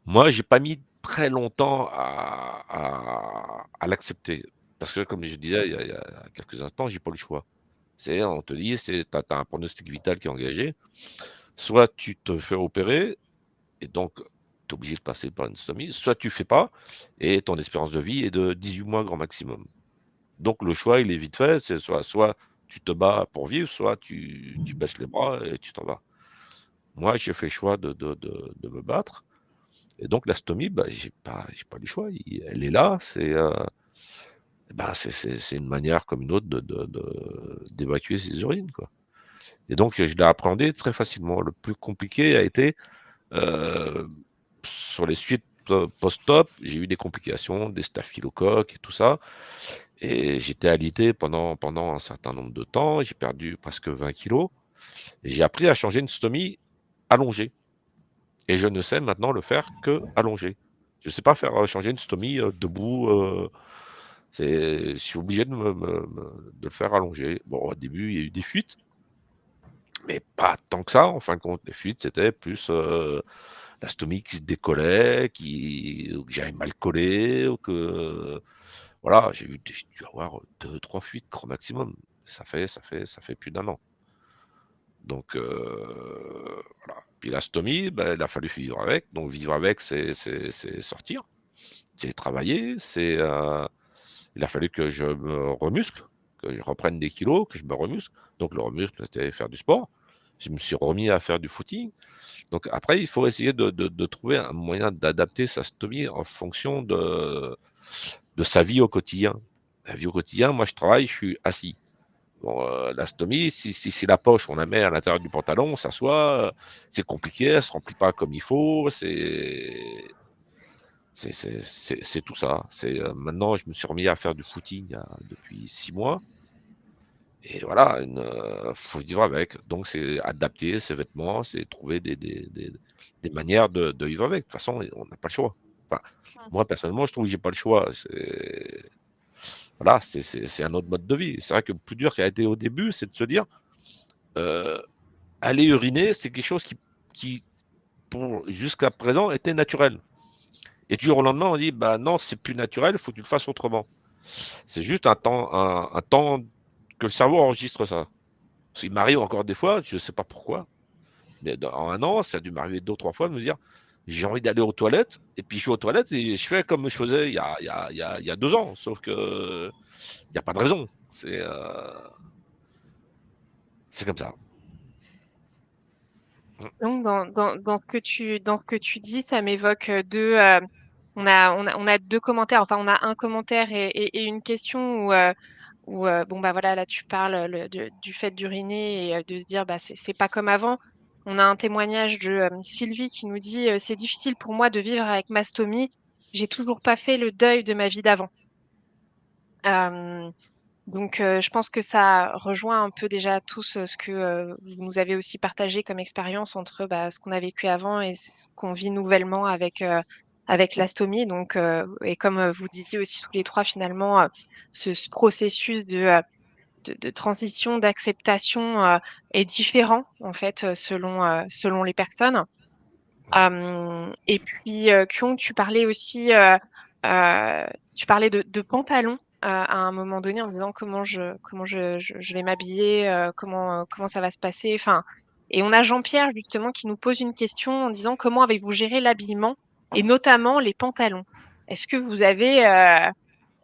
Moi, j'ai pas mis très longtemps à l'accepter. Parce que, comme je disais il y a quelques instants, j'ai pas le choix. On te dit, tu as un pronostic vital qui est engagé. Soit tu te fais opérer, et donc tu es obligé de passer par une stomie, soit tu fais pas, et ton espérance de vie est de 18 mois grand maximum. Donc le choix, il est vite fait, c'est soit tu te bats pour vivre, soit tu baisses les bras et tu t'en vas. Moi, j'ai fait le choix de me battre. Et donc la stomie, j'ai pas le choix. Elle est là. C'est une manière comme une autre d'évacuer ses urines, quoi. Et donc je l'ai appréhendé très facilement. Le plus compliqué a été sur les suites post-op, j'ai eu des complications, des staphylocoques et tout ça. Et j'étais alité pendant un certain nombre de temps. J'ai perdu presque 20 kilos. Et j'ai appris à changer une stomie allongée. Et je ne sais maintenant le faire que allongé. Je ne sais pas faire changer une stomie debout. Je suis obligé de le faire allongé. Bon, au début, il y a eu des fuites, mais pas tant que ça. En fin de compte, les fuites, c'était plus la stomie qui se décollait, que j'avais mal collé, ou que voilà, j'ai dû avoir 2-3 fuites grand maximum. Ça fait plus d'1 an. Donc voilà. Puis la stomie, il a fallu vivre avec. Donc vivre avec, c'est sortir, c'est travailler, il a fallu que je me remuscle, que je reprenne des kilos, que je me remuscle. Donc le remuscle, c'était faire du sport. Je me suis remis à faire du footing. Donc après, il faut essayer de trouver un moyen d'adapter sa stomie en fonction de sa vie au quotidien. La vie au quotidien, moi je travaille, je suis assis. Bon, la stomie, si la poche, on la met à l'intérieur du pantalon, on s'assoit, c'est compliqué, elle ne se remplit pas comme il faut, c'est tout ça. Maintenant, je me suis remis à faire du footing depuis 6 mois. Et voilà, faut vivre avec. Donc, c'est adapter ses vêtements, c'est trouver des manières de vivre avec. De toute façon, on n'a pas le choix. Enfin, moi, personnellement, je trouve que j'ai pas le choix. Voilà, c'est un autre mode de vie. C'est vrai que le plus dur qui a été au début, c'est de se dire, aller uriner, c'est quelque chose qui jusqu'à présent, était naturel. Et du jour au lendemain, on dit, non, c'est plus naturel, il faut que tu le fasses autrement. C'est juste un temps que le cerveau enregistre ça. Il m'arrive encore des fois, je ne sais pas pourquoi, mais en un an, ça a dû m'arriver 2 ou 3 fois de me dire j'ai envie d'aller aux toilettes, et puis je vais aux toilettes et je fais comme je faisais il y a 2 ans, sauf que il n'y a pas de raison. C'est comme ça. Donc, dans ce que tu dis, ça m'évoque on a deux commentaires. Enfin, on a un commentaire et une question bon, bah voilà, là, tu parles du fait d'uriner et de se dire, bah, c'est pas comme avant. On a un témoignage de Sylvie qui nous dit, c'est difficile pour moi de vivre avec mastomie. J'ai toujours pas fait le deuil de ma vie d'avant. Euh, Donc, je pense que ça rejoint un peu déjà tous ce que vous nous avez aussi partagé comme expérience entre bah, ce qu'on a vécu avant et ce qu'on vit nouvellement avec l'astomie. Donc, et comme vous disiez aussi tous les trois, finalement, ce processus de transition, d'acceptation est différent en fait selon les personnes. Et puis, Kyung, tu parlais de pantalons à un moment donné en disant comment je vais m'habiller, comment ça va se passer. Enfin, et on a Jean-Pierre justement qui nous pose une question en disant comment avez-vous géré l'habillement et notamment les pantalons? Est-ce que vous avez, euh,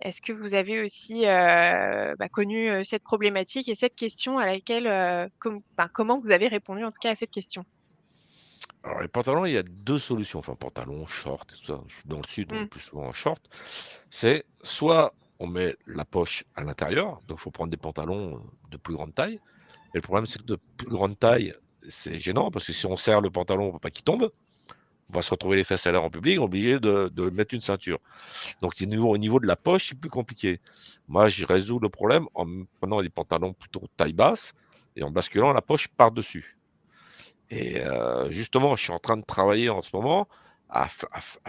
est-ce que vous avez aussi bah, connu cette problématique et cette question à laquelle, comment vous avez répondu en tout cas à cette question? Alors, les pantalons, il y a 2 solutions. Enfin, pantalons, shorts, tout ça. Je suis dans le sud, donc Mm, plus souvent en short. C'est soit on met la poche à l'intérieur, donc il faut prendre des pantalons de plus grande taille. Et le problème, c'est que de plus grande taille, c'est gênant parce que si on serre le pantalon, on ne veut pas qu'il tombe. On va se retrouver les fesses à l'air en public, obligé de mettre une ceinture. Donc, au niveau de la poche, c'est plus compliqué. Moi, je résous le problème en prenant des pantalons plutôt taille basse et en basculant la poche par-dessus. Et justement, je suis en train de travailler en ce moment à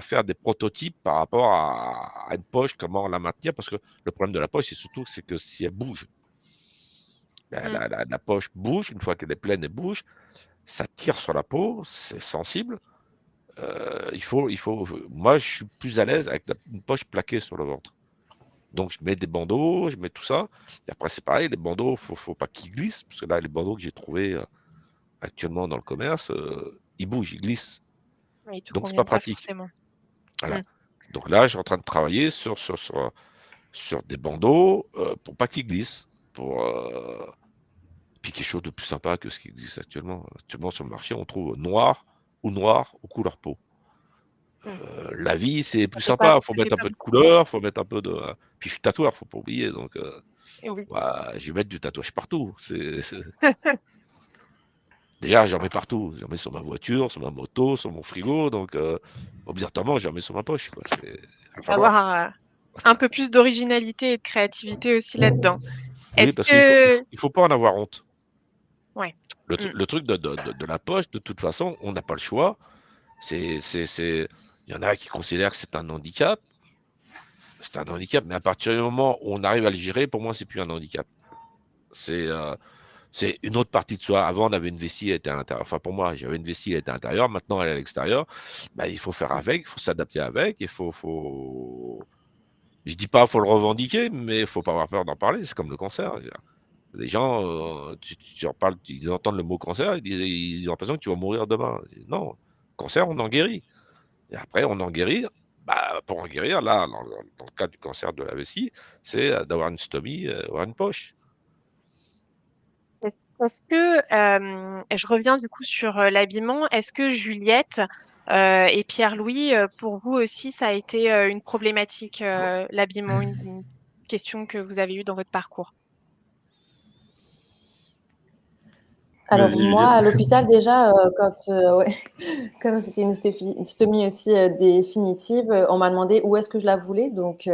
faire des prototypes par rapport à une poche, comment la maintenir, parce que le problème de la poche, c'est surtout c'est que si elle bouge, mm. la poche bouge, une fois qu'elle est pleine, elle bouge, ça tire sur la peau, c'est sensible. Moi, je suis plus à l'aise avec une poche plaquée sur le ventre. Donc, je mets des bandeaux, je mets tout ça. Et après, c'est pareil, les bandeaux, faut pas qu'ils glissent, parce que là, les bandeaux que j'ai trouvés actuellement dans le commerce, ils bougent, ils glissent. Ils ne te Donc, c'est pas conviennent pas pratique. forcément. Voilà. Mm. Donc là, je suis en train de travailler sur des bandeaux pour pas qu'ils glissent. Puis quelque chose de plus sympa que ce qui existe actuellement. Actuellement, sur le marché, on trouve noir ou couleur peau. Mm. La vie, c'est Ça plus fait pas, sympa. Il faut ça fait mettre un pas peu de beaucoup, ouais. couleur, faut mettre un peu de. Puis je suis tatoueur, faut pas oublier. Donc, Et oui. je vais mettre du tatouage partout. Déjà, j'en mets partout. J'en mets sur ma voiture, sur ma moto, sur mon frigo. Donc, obligatoirement, j'en mets sur ma poche, quoi. Il va falloir. Avoir un peu plus d'originalité et de créativité aussi là-dedans. Oui, Est-ce parce que... il faut pas en avoir honte. Ouais. Mm. Le truc de la poche, de toute façon, on n'a pas le choix. Il y en a qui considèrent que c'est un handicap. C'est un handicap, mais à partir du moment où on arrive à le gérer, pour moi, c'est plus un handicap. C'est une autre partie de soi. Avant, on avait une vessie, elle était à l'intérieur. Enfin, pour moi, j'avais une vessie, elle était à l'intérieur. Maintenant, elle est à l'extérieur. Ben, il faut faire avec, il faut s'adapter avec. Je dis pas qu'il faut le revendiquer, mais il faut pas avoir peur d'en parler. C'est comme le cancer. Les gens, tu en parles, ils entendent le mot cancer, ils ont l'impression que tu vas mourir demain. Non, cancer, on en guérit. Et après, on en guérit. Bah, pour en guérir, là, dans le cas du cancer de la vessie, c'est d'avoir une stomie, avoir une poche. Est-ce que, je reviens du coup sur l'habillement, est-ce que Juliette et Pierre-Louis, pour vous aussi, ça a été une problématique, l'habillement, une question que vous avez eue dans votre parcours? Alors Vas-y, moi, Juliette. à l'hôpital déjà, ouais, comme c'était une stomie aussi définitive, on m'a demandé où est-ce que je la voulais. Donc,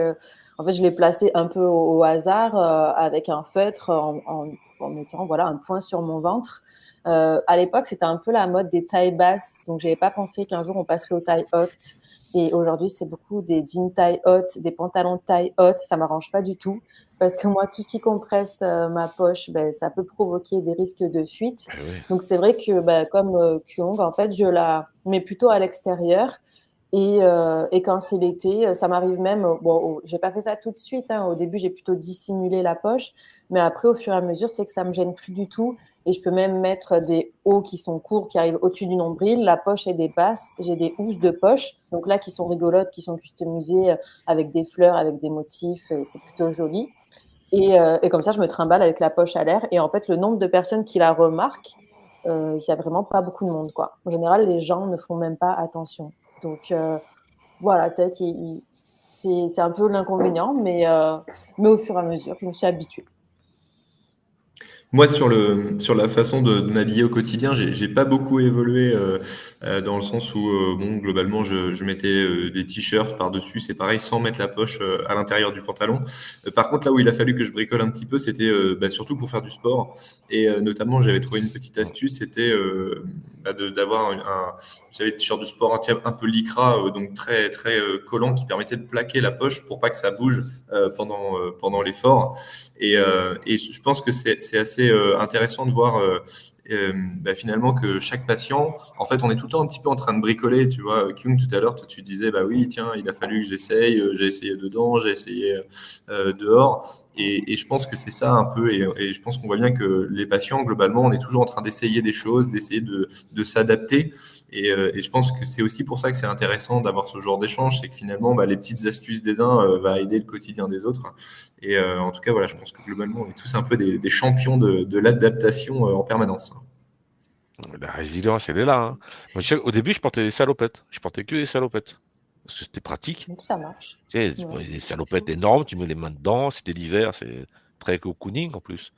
en fait, je l'ai placée un peu au hasard avec un feutre en mettant voilà, un point sur mon ventre. À l'époque, c'était un peu la mode des tailles basses. Donc, je n'avais pas pensé qu'un jour, on passerait aux tailles hautes. Et aujourd'hui, c'est beaucoup des jeans taille haute, des pantalons taille haute. Ça ne m'arrange pas du tout. Parce que moi, tout ce qui compresse ma poche, ben, ça peut provoquer des risques de fuite. Eh oui. Donc, c'est vrai que, ben, comme Kyung, en fait, je la mets plutôt à l'extérieur. Et quand c'est l'été, ça m'arrive même, bon, j'ai pas fait ça tout de suite, hein. Au début, j'ai plutôt dissimulé la poche, mais après, au fur et à mesure, c'est que ça me gêne plus du tout. Et je peux même mettre des hauts qui sont courts, qui arrivent au-dessus du nombril. La poche est des basses. J'ai des housses de poche, donc là, qui sont rigolotes, qui sont customisées avec des fleurs, avec des motifs. Et c'est plutôt joli. Et comme ça, je me trimballe avec la poche à l'air. Et en fait, le nombre de personnes qui la remarquent, il y a vraiment pas beaucoup de monde, quoi. En général, les gens ne font même pas attention. Donc, voilà, c'est vrai que c'est un peu l'inconvénient, mais au fur et à mesure, je me suis habituée. Moi, sur la façon de m'habiller au quotidien, j'ai pas beaucoup évolué dans le sens où, bon, globalement, je mettais des t-shirts par-dessus, c'est pareil, sans mettre la poche à l'intérieur du pantalon. Par contre, là où il a fallu que je bricole un petit peu, c'était surtout pour faire du sport. Et notamment, j'avais trouvé une petite astuce, c'était d'avoir vous savez, le t-shirt de sport un peu lycra, donc très, très collant, qui permettait de plaquer la poche pour pas que ça bouge pendant l'effort. Et je pense que c'est assez intéressant de voir finalement que chaque patient, en fait, on est tout le temps un petit peu en train de bricoler. Tu vois, Kyung, tout à l'heure, toi, tu disais, bah oui, tiens, il a fallu que j'essaye, j'ai essayé dedans, j'ai essayé dehors. Et je pense que c'est ça un peu, et je pense qu'on voit bien que les patients, globalement, on est toujours en train d'essayer des choses, d'essayer de s'adapter. Et je pense que c'est aussi pour ça que c'est intéressant d'avoir ce genre d'échange, c'est que finalement, les petites astuces des uns va aider le quotidien des autres. Et en tout cas, voilà, je pense que globalement, on est tous un peu des champions de l'adaptation en permanence. La résilience, elle est là, hein. Moi, au début, je portais des salopettes. Je portais que des salopettes. Parce que c'était pratique. Ça marche. Tu sais, Ouais. des salopettes énormes, tu mets les mains dedans, c'était l'hiver, c'est très cocooning en plus.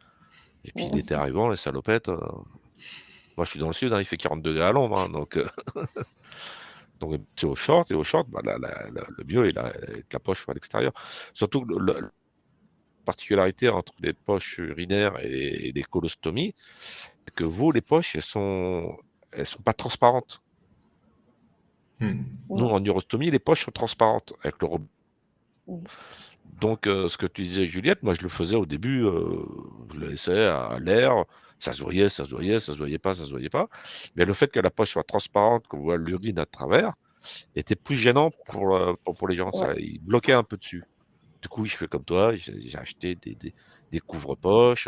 Et puis l'été arrivant, les salopettes, moi je suis dans le sud, hein, il fait 40 degrés à l'ombre, hein, donc donc c'est au short, et au short, le mieux est avec la poche à l'extérieur. Surtout la particularité entre les poches urinaires et les colostomies, c'est que vous, les poches, elles sont pas transparentes. Nous, en urostomie, les poches sont transparentes avec le robot. Donc, ce que tu disais, Juliette, moi, je le faisais au début, je le laissais à l'air, ça se voyait, ça se voyait, ça se voyait pas, ça se voyait pas. Mais le fait que la poche soit transparente, qu'on voit l'urine à travers, était plus gênant pour les gens. Ça, Ouais. il bloquait un peu dessus. Du coup, je fais comme toi, j'ai acheté des couvre-poches.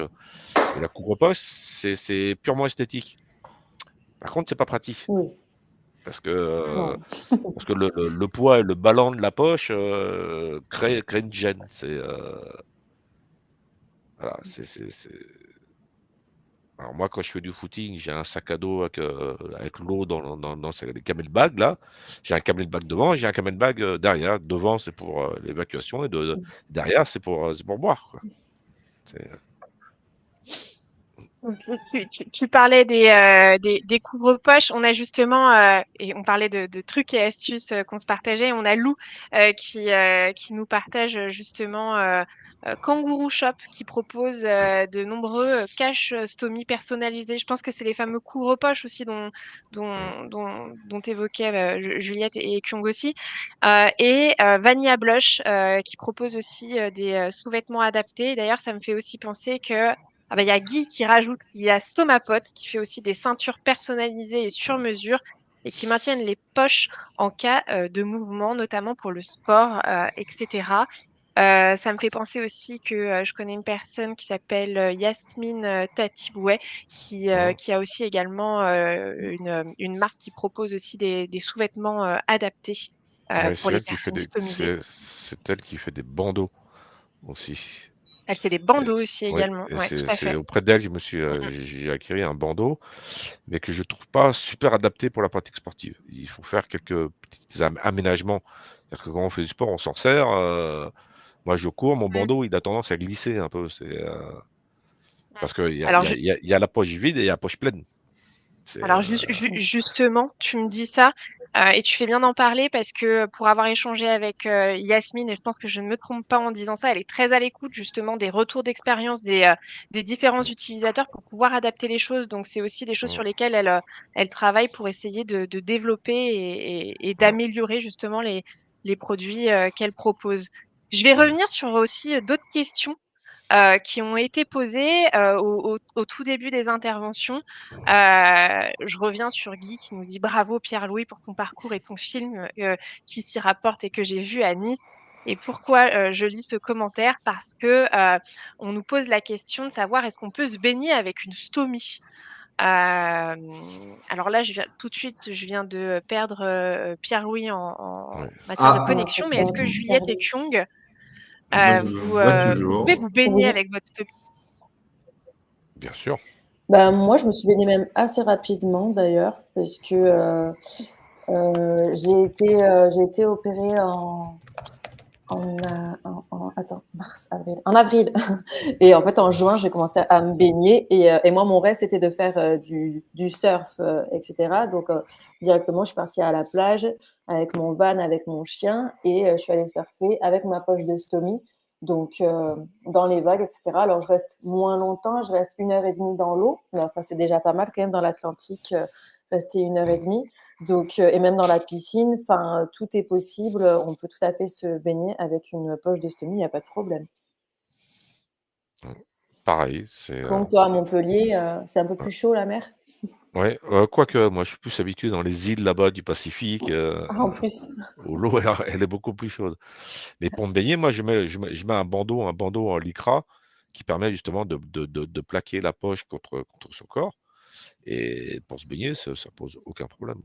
Et la couvre-poche, c'est purement esthétique. Par contre, c'est pas pratique. Oui. Parce que, Non. parce que le poids et le ballon de la poche crée une gêne. Voilà, Alors moi, quand je fais du footing, j'ai un sac à dos avec l'eau dans les camelbags, là. J'ai un camelbag devant et j'ai un camelbag derrière. Devant, c'est pour l'évacuation et derrière, c'est pour boire, quoi. Tu parlais des couvre-poches. On a justement, et on parlait de trucs et astuces qu'on se partageait. On a Lou qui nous partage justement Kangourou Shop qui propose de nombreux caches stomies personnalisés. Je pense que c'est les fameux couvre-poches aussi dont évoquaient Juliette et Kyung aussi. Et Vanilla Blush qui propose aussi des sous-vêtements adaptés. D'ailleurs, ça me fait aussi penser que il y a Guy qui rajoute qu'il y a Stomapot qui fait aussi des ceintures personnalisées et sur mesure et qui maintiennent les poches en cas de mouvement, notamment pour le sport, etc. Ça me fait penser aussi que je connais une personne qui s'appelle Yasmine Tatiboué qui a aussi également une marque qui propose aussi des sous-vêtements adaptés Ouais, pour les personnes stomisées. c'est elle qui fait des bandeaux aussi. Elle fait des Et, bandeaux aussi oui, également. et Ouais, tout à c'est fait. auprès d'elle que Mm, j'ai acquis un bandeau, mais que je trouve pas super adapté pour la pratique sportive. Il faut faire quelques petits aménagements. C'est-à-dire que quand on fait du sport, on s'en sert. Moi, je cours, mon mm. bandeau, il a tendance à glisser un peu. Parce qu'il Alors, y a la poche vide et il y a la poche pleine. C'est, Alors justement, tu me dis ça et tu fais bien d'en parler parce que pour avoir échangé avec Yasmine, et je pense que je ne me trompe pas en disant ça, elle est très à l'écoute justement des retours d'expérience des différents utilisateurs pour pouvoir adapter les choses. Donc c'est aussi des choses Mm, sur lesquelles elle travaille pour essayer de développer et mm, d'améliorer justement les produits qu'elle propose. Je vais mm. revenir sur aussi d'autres questions qui ont été posées au tout début des interventions. Je reviens sur Guy qui nous dit bravo Pierre-Louis pour ton parcours et ton film qui s'y rapporte et que j'ai vu à Nice. Et pourquoi je lis ce commentaire? Parce que on nous pose la question de savoir est-ce qu'on peut se baigner avec une stomie. Alors là, tout de suite, je viens de perdre Pierre-Louis en matière de connexion, mais est-ce que Juliette et Kyung, moi, je vous vois pouvez toujours. vous baigner avec votre stomie? Bien sûr. Bah, moi, je me suis baignée même assez rapidement d'ailleurs, parce que j'ai été opérée en avril. Et en fait, en juin, j'ai commencé à me baigner. Et moi, mon rêve, c'était de faire du surf, etc. Donc, directement, je suis partie à la plage avec mon van, avec mon chien. Et je suis allée surfer avec ma poche de stomie. Donc, dans les vagues, etc. Alors, je reste moins longtemps. Je reste 1 heure et demie dans l'eau. Mais enfin, c'est déjà pas mal quand même dans l'Atlantique, rester 1 heure et demie. Donc, et même dans la piscine, enfin, tout est possible. On peut tout à fait se baigner avec une poche de stomie, il n'y a pas de problème. Pareil, c'est. Donc, toi, à Montpellier, c'est un peu plus chaud la mer? Ouais, quoique, moi, je suis plus habitué dans les îles là-bas du Pacifique, Ah, en plus. où l'eau, elle est beaucoup plus chaude. Mais pour me baigner, moi, je mets un bandeau en lycra qui permet justement de plaquer la poche contre son corps. Et pour se baigner, ça pose aucun problème.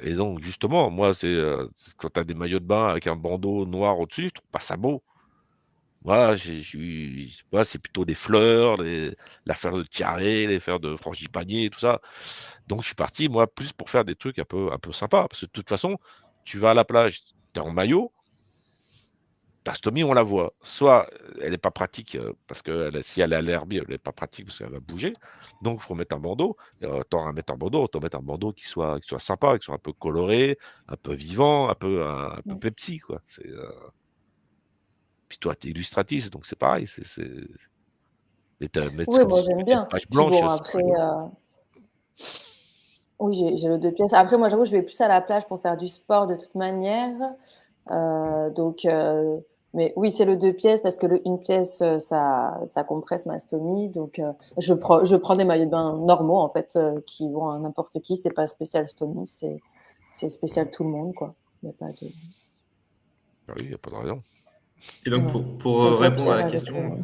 Et donc, justement, moi, quand tu as des maillots de bain avec un bandeau noir au-dessus, je trouve pas ça beau. Moi, moi, c'est plutôt des fleurs, la fleur de tiare, les fleurs de frangipanier et tout ça. Donc, je suis parti, moi, plus pour faire des trucs un peu sympas. Parce que de toute façon, tu vas à la plage, tu es en maillot, ta stomie, on la voit. Soit elle n'est pas pratique, parce que si elle est à l'herbe, elle n'est pas pratique parce qu'elle va bouger. Donc, il faut mettre un bandeau. Autant mettre un bandeau, autant mettre un bandeau qui soit sympa, qui soit un peu coloré, un peu vivant, un peu Pepsi, quoi. Puis toi, tu es illustratrice, donc c'est pareil. Oui, Comme moi, si tu j'aime mettais une bien. page Puis blanche, bon, c'est pas après, rigolo. oui, j'ai le 2 pièces. Après, moi, j'avoue, je vais plus à la plage pour faire du sport de toute manière. Donc, mais oui, c'est le 2 pièces parce que une pièce, ça compresse ma stomie. Donc, je prends des maillots de bain normaux, en fait, qui vont à n'importe qui. C'est pas spécial stomie, c'est spécial tout le monde, quoi. Il n'y a pas de. Ah oui, il n'y a pas de raison. Et donc, Ouais. pour Et toi, répondre à Pierre, la avec. question,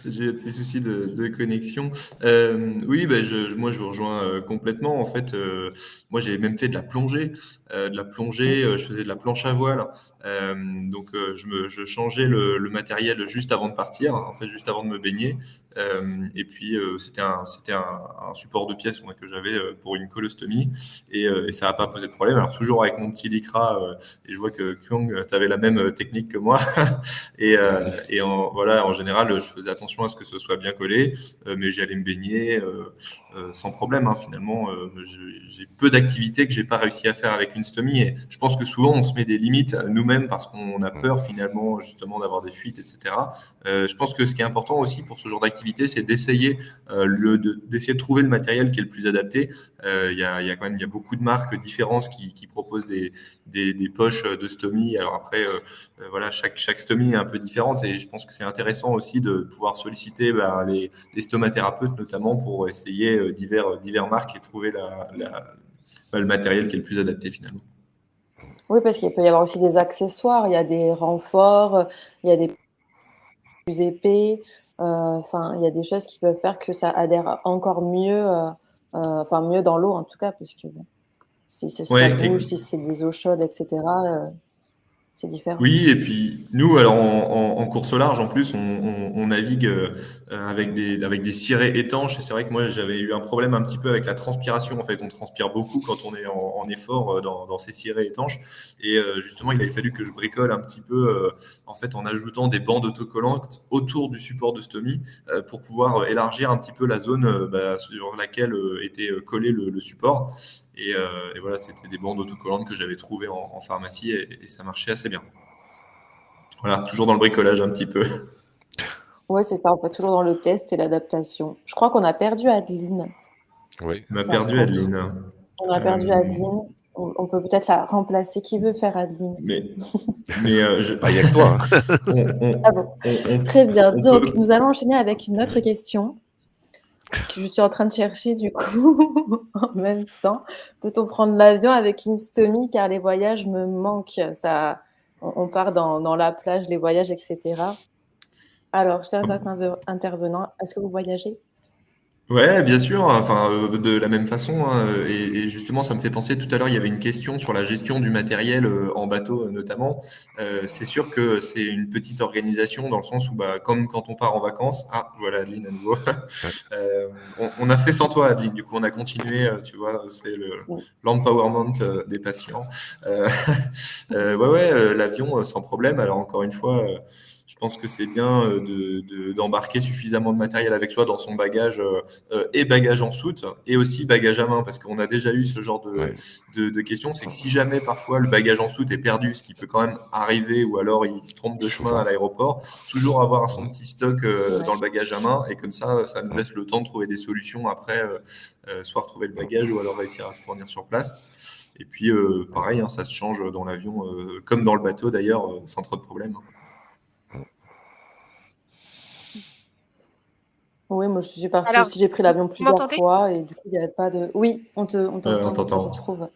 j'ai un petit souci de connexion. Oui, ben moi je vous rejoins complètement. En fait, moi j'ai même fait de la plongée, je faisais de la planche à voile. Donc je changeais le matériel juste avant de partir, en fait juste avant de me baigner. Et puis c'était un support de pièce moi, que j'avais pour une colostomie et ça n'a pas posé de problème. Alors toujours avec mon petit lycra et je vois que Kyung, tu avais la même technique que moi. Voilà, en général, je faisais attention à ce que ce soit bien collé, mais j'allais me baigner sans problème. Hein, finalement, j'ai peu d'activités que j'ai pas réussi à faire avec une stomie. Et je pense que souvent, on se met des limites nous-mêmes parce qu'on a peur finalement justement d'avoir des fuites, etc. Je pense que ce qui est important aussi pour ce genre d'activité, c'est d'essayer d'essayer de trouver le matériel qui est le plus adapté. Il y a quand même beaucoup de marques différentes qui proposent des poches de stomie. Alors après, voilà, chaque stomie est un peu différente et je pense que c'est intéressant aussi de pouvoir solliciter les stomathérapeutes notamment pour essayer divers marques et trouver le matériel qui est le plus adapté finalement. Oui, parce qu'il peut y avoir aussi des accessoires. Il y a des renforts, il y a des plus épais. Enfin, il y a des choses qui peuvent faire que ça adhère encore mieux, enfin mieux dans l'eau en tout cas, parce que bon, si ça Ouais, bouge, si c'est des eaux chaudes, etc., c'est différent. oui, et puis nous, alors en course au large, en plus, on navigue avec des cirés étanches. Et c'est vrai que moi, j'avais eu un problème un petit peu avec la transpiration. En fait, on transpire beaucoup quand on est en effort dans ces cirés étanches. Et justement, il avait fallu que je bricole un petit peu, en fait, en ajoutant des bandes autocollantes autour du support de stomie pour pouvoir élargir un petit peu la zone sur laquelle était collé le support. Et voilà, c'était des bandes autocollantes que j'avais trouvées en pharmacie et ça marchait assez bien. Voilà, toujours dans le bricolage un petit peu. Oui, c'est ça, on fait toujours dans le test et l'adaptation. Je crois qu'on a perdu Adeline, Oui. On m'a par perdu contre. Adeline. On a perdu Euh, Adeline. on peut peut-être la remplacer. Qui veut faire Adeline? Mais il y a que toi. Ah bon. Très bien. Donc, nous allons enchaîner avec une autre question que je suis en train de chercher du coup en même temps. Peut-on prendre l'avion avec une stomie car les voyages me manquent? Ça, on part dans la plage, les voyages, etc. Alors, chers intervenants, est-ce que vous voyagez? Ouais, bien sûr. Enfin, de la même façon, hein, et justement, ça me fait penser. Tout à l'heure, il y avait une question sur la gestion du matériel en bateau, notamment. C'est sûr que c'est une petite organisation dans le sens où, bah, comme quand on part en vacances. Ah, voilà, Adeline à nouveau. On a fait sans toi, Adeline. Du coup, on a continué. Tu vois, c'est l'empowerment des patients. L'avion sans problème. Alors encore une fois. Je pense que c'est bien d'embarquer suffisamment de matériel avec soi dans son bagage et bagage en soute et aussi bagage à main parce qu'on a déjà eu ce genre de questions. C'est que si jamais parfois le bagage en soute est perdu, ce qui peut quand même arriver ou alors il se trompe de chemin à l'aéroport, toujours avoir son petit stock dans le bagage à main et comme ça nous laisse le temps de trouver des solutions après, soit retrouver le bagage ou alors réussir à se fournir sur place. Et puis pareil, ça se change dans l'avion comme dans le bateau d'ailleurs sans trop de problèmes. Oui, moi je suis partie aussi, j'ai pris l'avion plusieurs fois et du coup il n'y avait pas de... Oui, on t'entend, on te retrouve.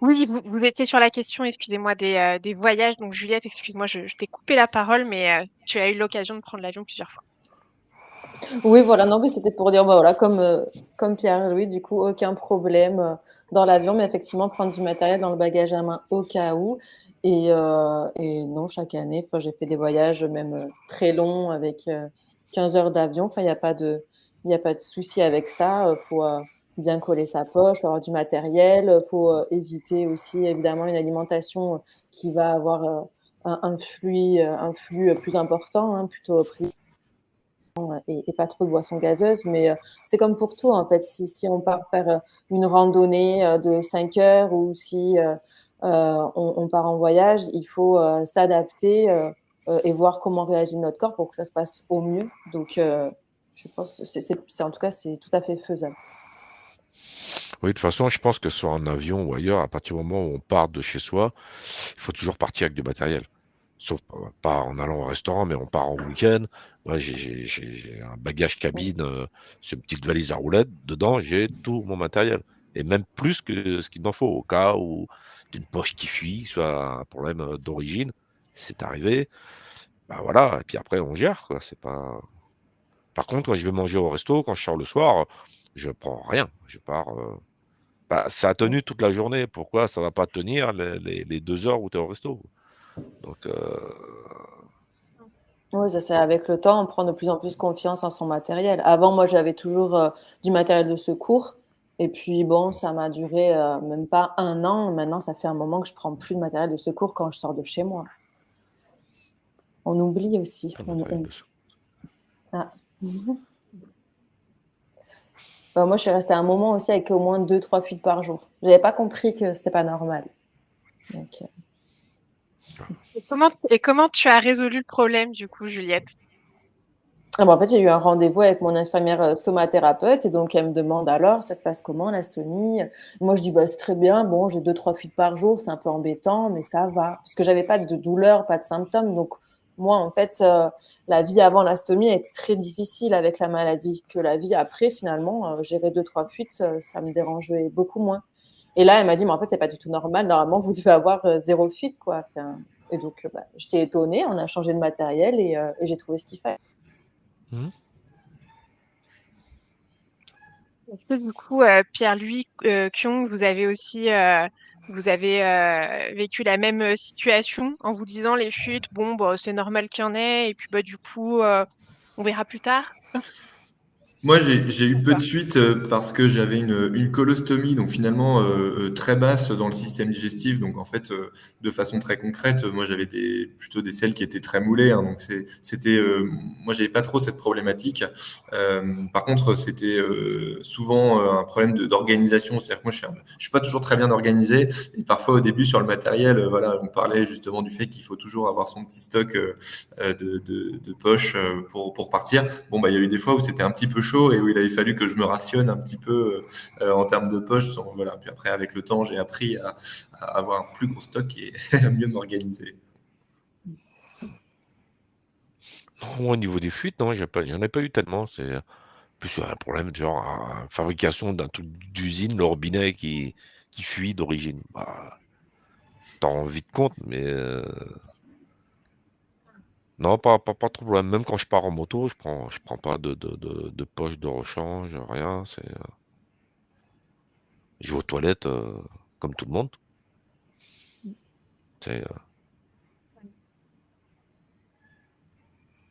Oui, vous étiez sur la question, excusez-moi, des voyages. Donc Juliette, excuse-moi, je t'ai coupé la parole, mais tu as eu l'occasion de prendre l'avion plusieurs fois. Oui, voilà, non, mais c'était pour dire, bah, voilà, comme Pierre-Louis, du coup, aucun problème dans l'avion, mais effectivement, prendre du matériel dans le bagage à main au cas où. Et non, chaque année, j'ai fait des voyages même très longs avec 15 heures d'avion. Enfin, il n'y a pas de souci avec ça. Faut bien coller sa poche, faut avoir du matériel. Faut éviter aussi, évidemment, une alimentation qui va avoir un flux plus important, hein, plutôt pris et pas trop de boissons gazeuses. Mais c'est comme pour tout, en fait. Si on part faire une randonnée de 5 heures ou si on part en voyage, il faut s'adapter et voir comment réagit notre corps pour que ça se passe au mieux. Donc, je pense que en tout cas, c'est tout à fait faisable. Oui, de toute façon, je pense que soit en avion ou ailleurs, à partir du moment où on part de chez soi, il faut toujours partir avec du matériel. Sauf pas en allant au restaurant, mais on part en week-end. Moi, j'ai un bagage cabine, c'est une petite valise à roulettes. Dedans, j'ai tout mon matériel. Et même plus que ce qu'il en faut, au cas où d'une poche qui fuit, soit un problème d'origine. C'est arrivé. Bah voilà, et puis après, on gère, quoi. C'est pas... Par contre, quand je vais manger au resto, quand je sors le soir, je prends rien. Je pars... ça a tenu toute la journée. Pourquoi ça va pas tenir les 2 heures où tu es au resto? Donc... Oui, ça c'est avec le temps, on prend de plus en plus confiance en son matériel. Avant, moi, j'avais toujours du matériel de secours. Et puis, bon, ça m'a duré même pas un an. Maintenant, ça fait un moment que je prends plus de matériel de secours quand je sors de chez moi. On oublie aussi. Ah. Moi, je suis restée un moment aussi avec au moins 2-3 fuites par jour. Je n'avais pas compris que c'était pas normal. Donc, Et comment tu as résolu le problème, du coup, Juliette? En fait, j'ai eu un rendez-vous avec mon infirmière stomathérapeute et donc elle me demande alors, ça se passe comment la stomie? Moi, je dis bah c'est très bien. Bon, j'ai 2-3 fuites par jour, c'est un peu embêtant, mais ça va parce que j'avais pas de douleur, pas de symptômes. Donc moi, en fait, la vie avant la stomie a été très difficile avec la maladie. Que la vie après, finalement, gérer 2-3 fuites, ça me dérangeait beaucoup moins. Et là, elle m'a dit mais en fait, c'est pas du tout normal. Normalement, vous devez avoir 0 fuite quoi. Enfin, et donc, j'étais étonnée. On a changé de matériel et j'ai trouvé ce qu'il fallait. Est-ce que du coup, Pierre-Louis Kiong, vous avez aussi vécu la même situation en vous disant les fuites, bon, bah, c'est normal qu'il y en ait, et puis bah, du coup, on verra plus tard? Moi, j'ai eu peu de suite parce que j'avais une colostomie, donc finalement très basse dans le système digestif. Donc en fait, de façon très concrète, moi j'avais plutôt des selles qui étaient très moulées. Hein, donc moi j'avais pas trop cette problématique. Par contre, c'était souvent un problème d'organisation. C'est-à-dire que moi je suis pas toujours très bien organisé. Et parfois au début sur le matériel, voilà, on parlait justement du fait qu'il faut toujours avoir son petit stock de poche pour partir. Bon bah il y a eu des fois où c'était un petit peu chaud chaud et où il avait fallu que je me rationne un petit peu en termes de poche. Voilà. Puis après, avec le temps, j'ai appris à avoir un plus gros stock et à mieux m'organiser. Non, au niveau des fuites, non, il n'y en a pas eu tellement. C'est plus un problème genre fabrication d'un truc d'usine, le robinet qui fuit d'origine. Bah, t'en rends vite compte, mais non, pas trop de problème. Même quand je pars en moto, je prends pas de poche de rechange, rien. Je vais aux toilettes comme tout le monde. C'est,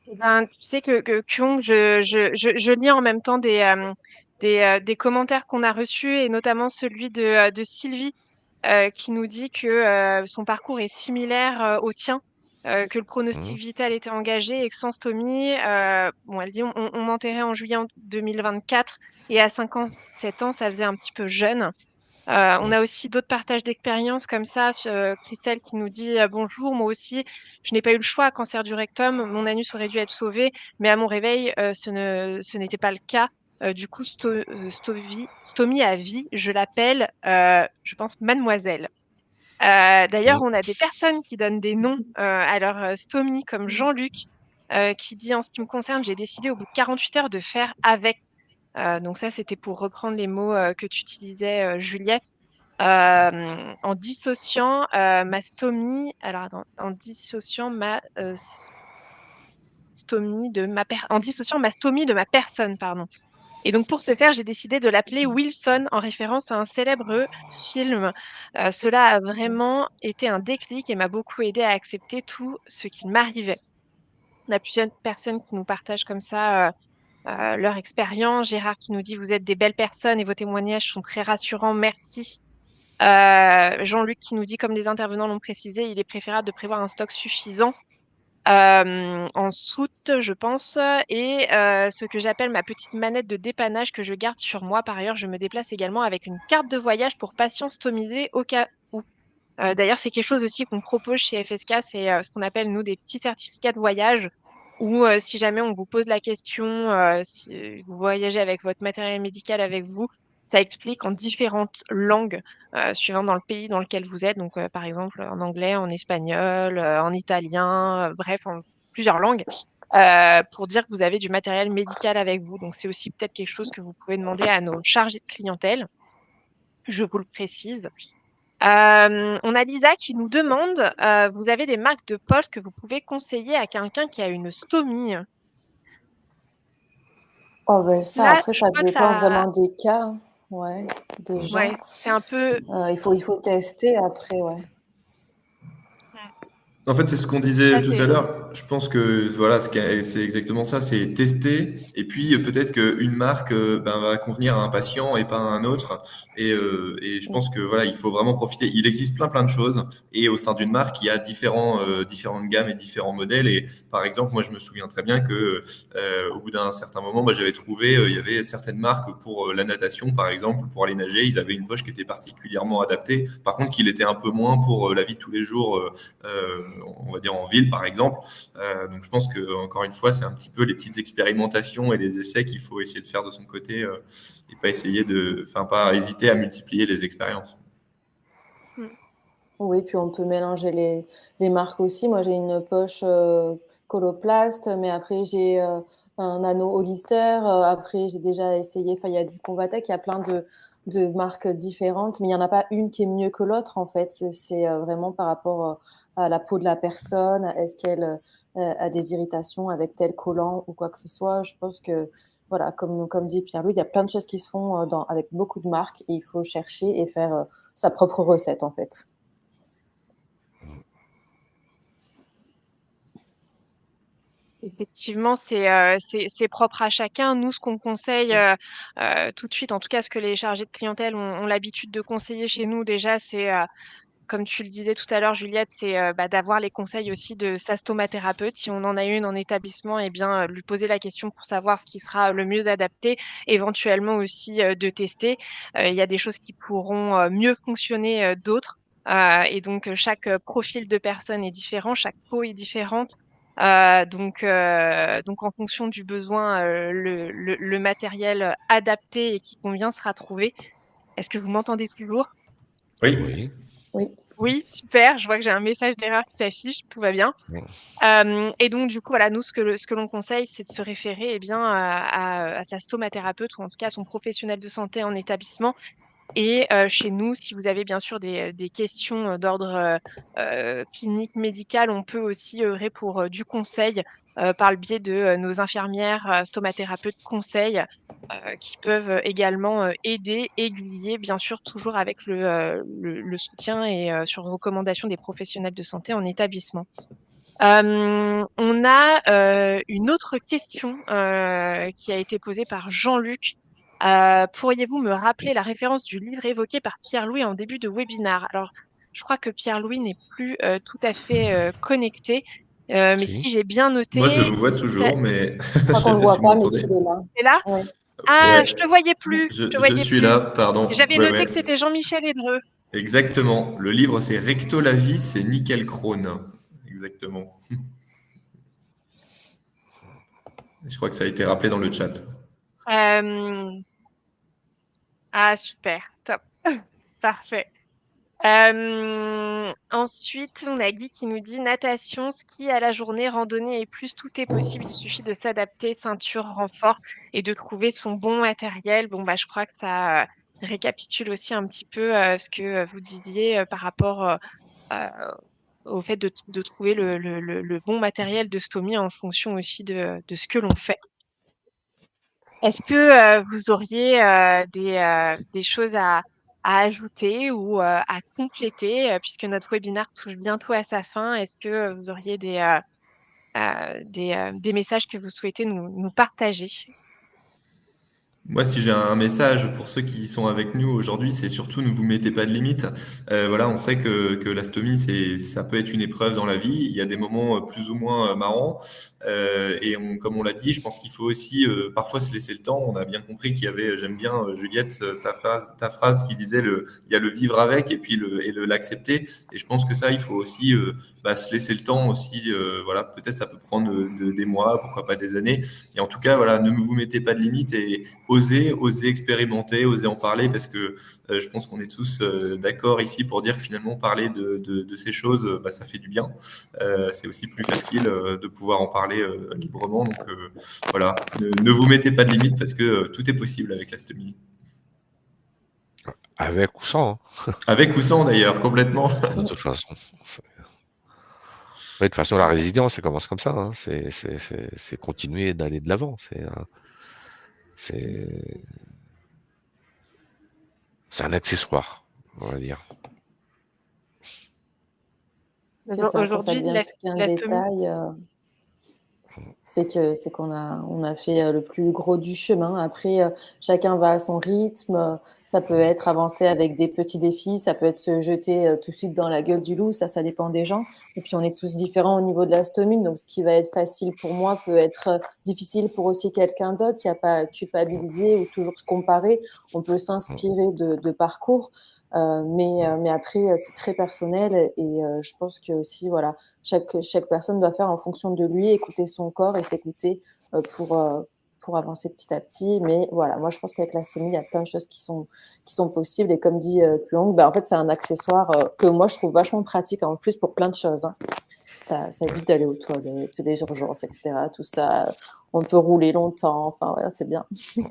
Eh ben, tu sais que Kyung, je lis en même temps des commentaires qu'on a reçus et notamment celui de Sylvie qui nous dit que son parcours est similaire au tien, que le pronostic hum, vital était engagé et que sans stomie, bon, elle dit on m'enterrait en juillet 2024 et à 57 ans, ça faisait un petit peu jeune. On hum, a aussi d'autres partages d'expériences comme ça. Christelle qui nous dit bonjour, moi aussi, je n'ai pas eu le choix. Cancer du rectum, mon anus aurait dû être sauvé, mais à mon réveil, ce n'était pas le cas. Du coup, stomie à vie, je l'appelle, je pense, mademoiselle. D'ailleurs, hum. on a des personnes qui donnent des noms à leur stomie, comme Jean-Luc, qui dit en ce qui me concerne, j'ai décidé au bout de 48 heures de faire avec. Donc ça, c'était pour reprendre les mots que tu utilisais, Juliette. En dissociant ma stomie, alors attends, en dissociant ma stomie de ma en dissociant ma stomie de ma personne, pardon. Et donc pour ce faire, j'ai décidé de l'appeler Wilson en référence à un célèbre film. Cela a vraiment été un déclic et m'a beaucoup aidé à accepter tout ce qui m'arrivait. On a plusieurs personnes qui nous partagent comme ça leur expérience. Gérard qui nous dit vous êtes des belles personnes et vos témoignages sont très rassurants. Merci. Jean-Luc qui nous dit, comme les intervenants l'ont précisé, il est préférable de prévoir un stock suffisant en soute, je pense, et ce que j'appelle ma petite manette de dépannage que je garde sur moi. Par ailleurs, je me déplace également avec une carte de voyage pour patients stomisés au cas où. D'ailleurs, c'est quelque chose aussi qu'on propose chez FSK, c'est ce qu'on appelle, nous, des petits certificats de voyage, où si jamais on vous pose la question, si vous voyagez avec votre matériel médical avec vous, ça explique en différentes langues, suivant dans le pays dans lequel vous êtes. Donc, par exemple, en anglais, en espagnol, en italien, bref, en plusieurs langues, pour dire que vous avez du matériel médical avec vous. Donc, c'est aussi peut-être quelque chose que vous pouvez demander à nos chargés de clientèle. Je vous le précise. On a Lisa qui nous demande, vous avez des marques de poche que vous pouvez conseiller à quelqu'un qui a une stomie? Oh, ben ça, Là, après, je ça crois que dépend ça, vraiment des cas, ouais, des gens. ouais, c'est un peu. Il faut tester après, ouais. En fait, c'est ce qu'on disait Ça, tout à c'est. l'heure. Je pense que voilà, c'est exactement ça, c'est tester. Et puis peut-être qu'une marque va convenir à un patient et pas à un autre. Et je pense que voilà, il faut vraiment profiter. Il existe plein de choses. Et au sein d'une marque, il y a différentes gammes et différents modèles. Et par exemple, moi, je me souviens très bien que au bout d'un certain moment, moi, j'avais trouvé, il y avait certaines marques pour la natation, par exemple, pour aller nager, ils avaient une poche qui était particulièrement adaptée. Par contre, qu'il était un peu moins pour la vie de tous les jours. On va dire en ville par exemple. Donc je pense que encore une fois, c'est un petit peu les petites expérimentations et les essais qu'il faut essayer de faire de son côté et pas hésiter à multiplier les expériences. Mm. Oui, puis on peut mélanger les marques aussi. Moi, j'ai une poche Coloplast, mais après, j'ai un anneau Hollister. Après, j'ai déjà essayé, enfin, il y a du Convatec, il y a plein de marques différentes, mais il n'y en a pas une qui est mieux que l'autre, en fait. C'est vraiment par rapport à la peau de la personne. Est-ce qu'elle a des irritations avec tel collant ou quoi que ce soit? Je pense que, voilà, comme dit Pierre-Louis, il y a plein de choses qui se font avec beaucoup de marques et il faut chercher et faire sa propre recette, en fait. Effectivement, c'est propre à chacun. Nous, ce qu'on conseille tout de suite, en tout cas, ce que les chargés de clientèle ont l'habitude de conseiller chez nous déjà, c'est comme tu le disais tout à l'heure, Juliette, c'est d'avoir les conseils aussi de sa stomathérapeute. Si on en a une en établissement, eh bien, lui poser la question pour savoir ce qui sera le mieux adapté, éventuellement aussi de tester. Il y a des choses qui pourront mieux fonctionner d'autres. Et donc, chaque profil de personne est différent, chaque peau est différente. Donc en fonction du besoin, le matériel adapté et qui convient sera trouvé. Est-ce que vous m'entendez toujours? Oui. Oui. Oui. Oui, super. Je vois que j'ai un message d'erreur qui s'affiche. Tout va bien. Et donc, du coup, voilà, nous, ce que l'on conseille, c'est de se référer eh bien, à sa stomathérapeute ou en tout cas à son professionnel de santé en établissement. Et chez nous, si vous avez bien sûr des questions d'ordre clinique, médical, on peut aussi œuvrer pour du conseil par le biais de nos infirmières stomathérapeutes conseils qui peuvent également aider, aiguiller, bien sûr, toujours avec le soutien et sur recommandation des professionnels de santé en établissement. On a une autre question qui a été posée par Jean-Luc. Pourriez-vous me rappeler la référence du livre évoqué par Pierre-Louis en début de webinaire? Alors, je crois que Pierre-Louis n'est plus tout à fait connecté, mais Si. si j'ai bien Moi, je noté, vous vois toujours, mais Je je crois qu'on sais le pas voit si vous pas, mais m'entendez. qu'il est là. c'est là? Ouais. Ah, je Ouais, te voyais plus, je te je voyais suis plus. là, pardon. J'avais Ouais, noté ouais. que c'était Jean-Michel Hédreux. Exactement. Le livre, c'est Recto la vie, c'est Nickel Krone. Exactement. Je crois que ça a été rappelé dans le chat. Euh, Ah, super, top, parfait. Ensuite, on a Guy qui nous dit natation, ski à la journée, randonnée et plus, tout est possible. Il suffit de s'adapter, ceinture, renfort et de trouver son bon matériel. Bon, bah, je crois que ça récapitule aussi un petit peu ce que vous disiez par rapport euh, au fait de trouver le bon matériel de stomie en fonction aussi de ce que l'on fait. Est-ce que vous auriez des choses à ajouter ou à compléter, puisque notre webinaire touche bientôt à sa fin? Est-ce que vous auriez des messages que vous souhaitez nous partager? Moi, si j'ai un message pour ceux qui sont avec nous aujourd'hui, c'est surtout ne vous mettez pas de limites. Voilà, on sait que l'astomie, ça peut être une épreuve dans la vie. Il y a des moments plus ou moins marrants. Comme on l'a dit, je pense qu'il faut aussi parfois se laisser le temps. On a bien compris qu'il y avait, j'aime bien Juliette, ta phrase qui disait il y a le vivre avec et puis l'accepter. Et je pense que ça, il faut aussi se laisser le temps aussi. Voilà, peut-être ça peut prendre des mois, pourquoi pas des années. Et en tout cas, voilà, ne vous mettez pas de limites et oser expérimenter, oser en parler, parce que je pense qu'on est tous d'accord ici pour dire que finalement parler de ces choses, ça fait du bien. C'est aussi plus facile de pouvoir en parler librement. Donc voilà, ne vous mettez pas de limites parce que tout est possible avec l'astomie. Avec ou sans, hein. Avec ou sans d'ailleurs, complètement. De toute façon. Ouais, de toute façon, la résilience, ça commence comme ça, hein. C'est continuer d'aller de l'avant. C'est un accessoire, on va dire. C'est ça, quand ça Aujourd'hui, devient plus qu'un l'astomie. détail, c'est qu'on a fait le plus gros du chemin. Après, chacun va à son rythme. Ça peut être avancer avec des petits défis, ça peut être se jeter tout de suite dans la gueule du loup, ça dépend des gens. Et puis, on est tous différents au niveau de la stomie. Donc, ce qui va être facile pour moi peut être difficile pour aussi quelqu'un d'autre. Il n'y a pas à culpabiliser ou toujours se comparer. On peut s'inspirer de parcours. Mais après, c'est très personnel et je pense que aussi, voilà, chaque personne doit faire en fonction de lui, écouter son corps et s'écouter pour avancer petit à petit. Mais voilà, moi, je pense qu'avec la stomie, il y a plein de choses qui sont possibles. Et comme dit Kluang, en fait, c'est un accessoire que moi, je trouve vachement pratique en plus pour plein de choses, hein. Ça évite d'aller aux toilettes, les urgences, etc. Tout ça, on peut rouler longtemps. Enfin, voilà, c'est bien. Je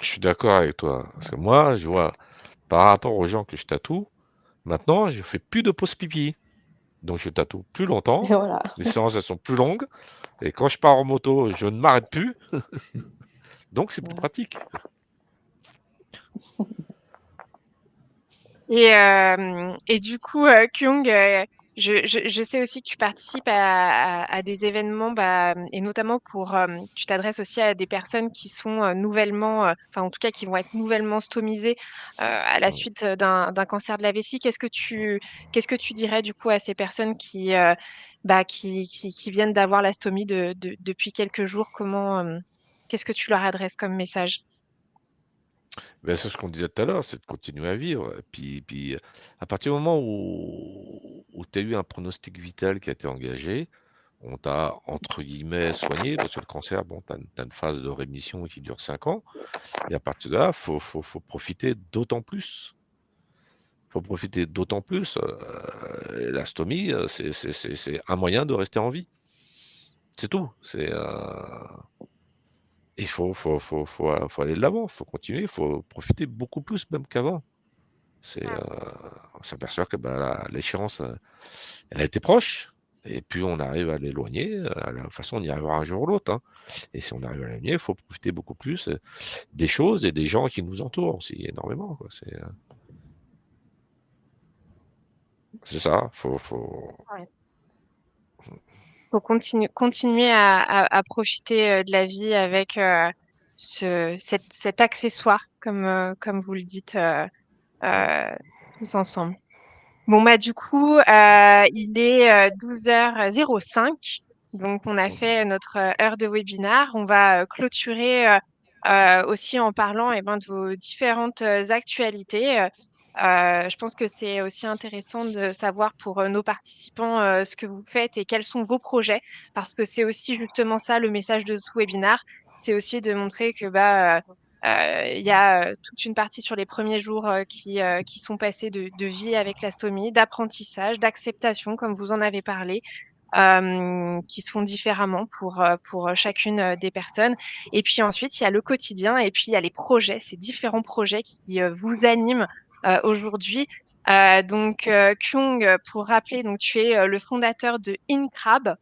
suis d'accord avec toi. Parce que moi, je vois, par rapport aux gens que je tatoue, maintenant, je fais plus de pause pipi. Donc, je tatoue plus Et longtemps. voilà. Les séances, elles sont plus longues. Et quand je pars en moto, je ne m'arrête plus. Donc, c'est plus Voilà. pratique. Et du coup, Kyung, je sais aussi que tu participes à des événements, et notamment tu t'adresses aussi à des personnes qui sont nouvellement, enfin en tout cas qui vont être nouvellement stomisées à la suite d'un cancer de la vessie. Qu'est-ce que tu dirais du coup à ces personnes qui viennent d'avoir la stomie depuis quelques jours? Qu'est-ce que tu leur adresses comme message? Ben, c'est ce qu'on disait tout à l'heure, c'est de continuer à vivre. Puis à partir du moment où tu as eu un pronostic vital qui a été engagé, on t'a, entre guillemets, soigné, parce que le cancer, bon, tu as une phase de rémission qui dure 5 ans, et à partir de là, faut profiter d'autant plus. Faut profiter d'autant plus. La stomie, c'est un moyen de rester en vie. C'est tout. Il faut aller de l'avant, il faut continuer, il faut profiter beaucoup plus même qu'avant. On s'aperçoit que l'échéance, elle a été proche. Et puis on arrive à l'éloigner. De toute façon, on y arrivera un jour ou l'autre, hein. Et si on arrive à l'éloigner, il faut profiter beaucoup plus des choses et des gens qui nous entourent aussi énormément, quoi. C'est ça. Ouais. Faut continuer à profiter de la vie avec cet accessoire, comme vous le dites tous ensemble. Bon, bah, du coup, il est 12h05. Donc, on a fait notre heure de webinar. On va clôturer aussi en parlant de vos différentes actualités. Je pense que c'est aussi intéressant de savoir pour nos participants ce que vous faites et quels sont vos projets, parce que c'est aussi justement ça le message de ce webinar. C'est aussi de montrer que il y a toute une partie sur les premiers jours qui sont passés de vie avec la stomie, d'apprentissage, d'acceptation, comme vous en avez parlé, qui se font différemment pour chacune des personnes. Et puis ensuite, il y a le quotidien et puis il y a les projets, ces différents projets qui vous animent aujourd'hui. Kyung, pour rappeler, donc tu es le fondateur de InCrab,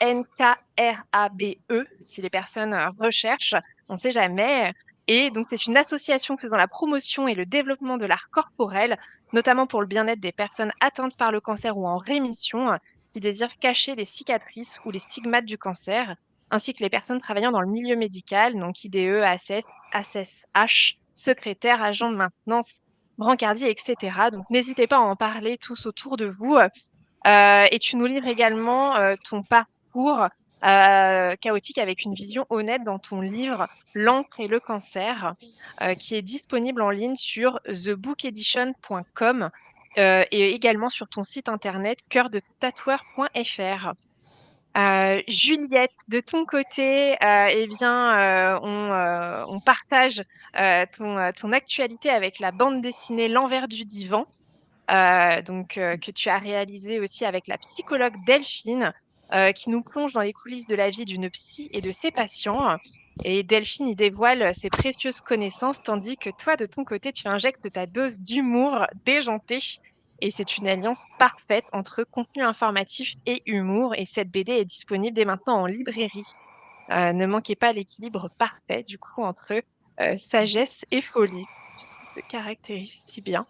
INKRABE, si les personnes recherchent, on ne sait jamais. Et donc, c'est une association faisant la promotion et le développement de l'art corporel, notamment pour le bien-être des personnes atteintes par le cancer ou en rémission, qui désirent cacher les cicatrices ou les stigmates du cancer, ainsi que les personnes travaillant dans le milieu médical, donc IDE, ASS, ASSH, secrétaire, agent de maintenance, brancardier, etc. Donc, n'hésitez pas à en parler tous autour de vous. Et tu nous livres également ton parcours chaotique avec une vision honnête dans ton livre L'encre et le cancer, qui est disponible en ligne sur thebookedition.com et également sur ton site internet cœurdetatoueur.fr. Juliette, de ton côté, on partage ton actualité avec la bande dessinée L'envers du divan, que tu as réalisé aussi avec la psychologue Delphine, qui nous plonge dans les coulisses de la vie d'une psy et de ses patients. Et Delphine y dévoile ses précieuses connaissances, tandis que toi, de ton côté, tu injectes ta dose d'humour déjanté. Et c'est une alliance parfaite entre contenu informatif et humour. Et cette BD est disponible dès maintenant en librairie. Ne manquez pas l'équilibre parfait, du coup, entre sagesse et folie. Ça te caractérise si bien.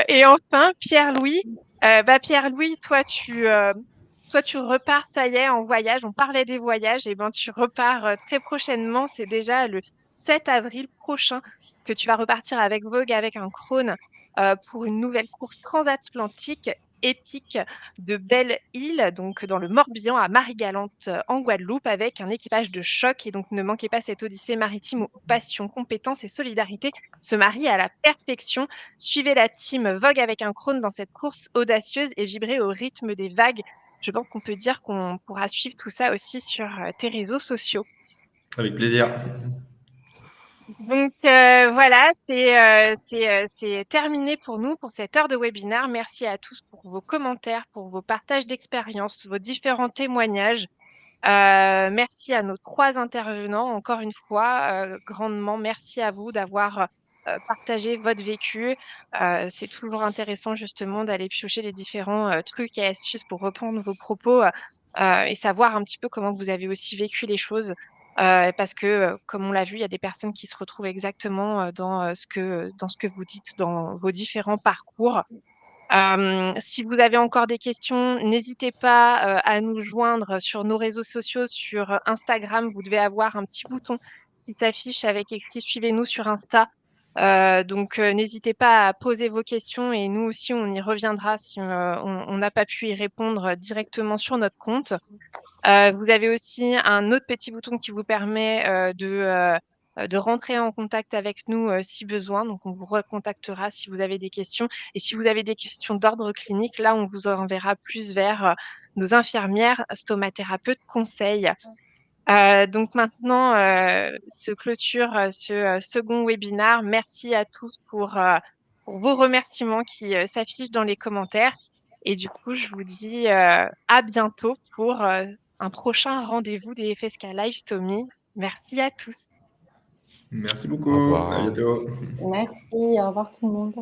Et enfin, Pierre-Louis. Pierre-Louis, toi, tu repars, ça y est, en voyage. On parlait des voyages, et tu repars très prochainement. C'est déjà le 7 avril prochain que tu vas repartir avec Vogue, avec un Krone, pour une nouvelle course transatlantique épique de Belle-Île, donc dans le Morbihan à Marie-Galante en Guadeloupe, avec un équipage de choc. Et donc, ne manquez pas cette odyssée maritime où passion, compétence et solidarité se marient à la perfection. Suivez la team Vogue avec un Krone dans cette course audacieuse et vibrez au rythme des vagues. Je pense qu'on peut dire qu'on pourra suivre tout ça aussi sur tes réseaux sociaux. Avec plaisir. Donc voilà, c'est terminé pour nous pour cette heure de webinaire. Merci à tous pour vos commentaires, pour vos partages d'expériences, vos différents témoignages. Merci à nos 3 intervenants, encore une fois, grandement merci à vous d'avoir partagé votre vécu. C'est toujours intéressant justement d'aller piocher les différents trucs et astuces pour reprendre vos propos et savoir un petit peu comment vous avez aussi vécu les choses. Parce que, comme on l'a vu, il y a des personnes qui se retrouvent exactement dans ce que vous dites dans vos différents parcours. Si vous avez encore des questions, n'hésitez pas à nous joindre sur nos réseaux sociaux. Sur Instagram, vous devez avoir un petit bouton qui s'affiche avec écrit «Suivez-nous sur Insta». N'hésitez pas à poser vos questions et nous aussi, on y reviendra si on n'a pas pu y répondre directement sur notre compte. Vous avez aussi un autre petit bouton qui vous permet de rentrer en contact avec nous si besoin. Donc, on vous recontactera si vous avez des questions. Et si vous avez des questions d'ordre clinique, là, on vous enverra plus vers nos infirmières, stomathérapeutes, conseils. Donc maintenant, se clôture ce second webinaire. Merci à tous pour vos remerciements qui s'affichent dans les commentaires. Et du coup, je vous dis à bientôt pour un prochain rendez-vous des FSK Live Stomy. Merci à tous. Merci Au beaucoup. À revoir. bientôt. Merci, au revoir tout le monde.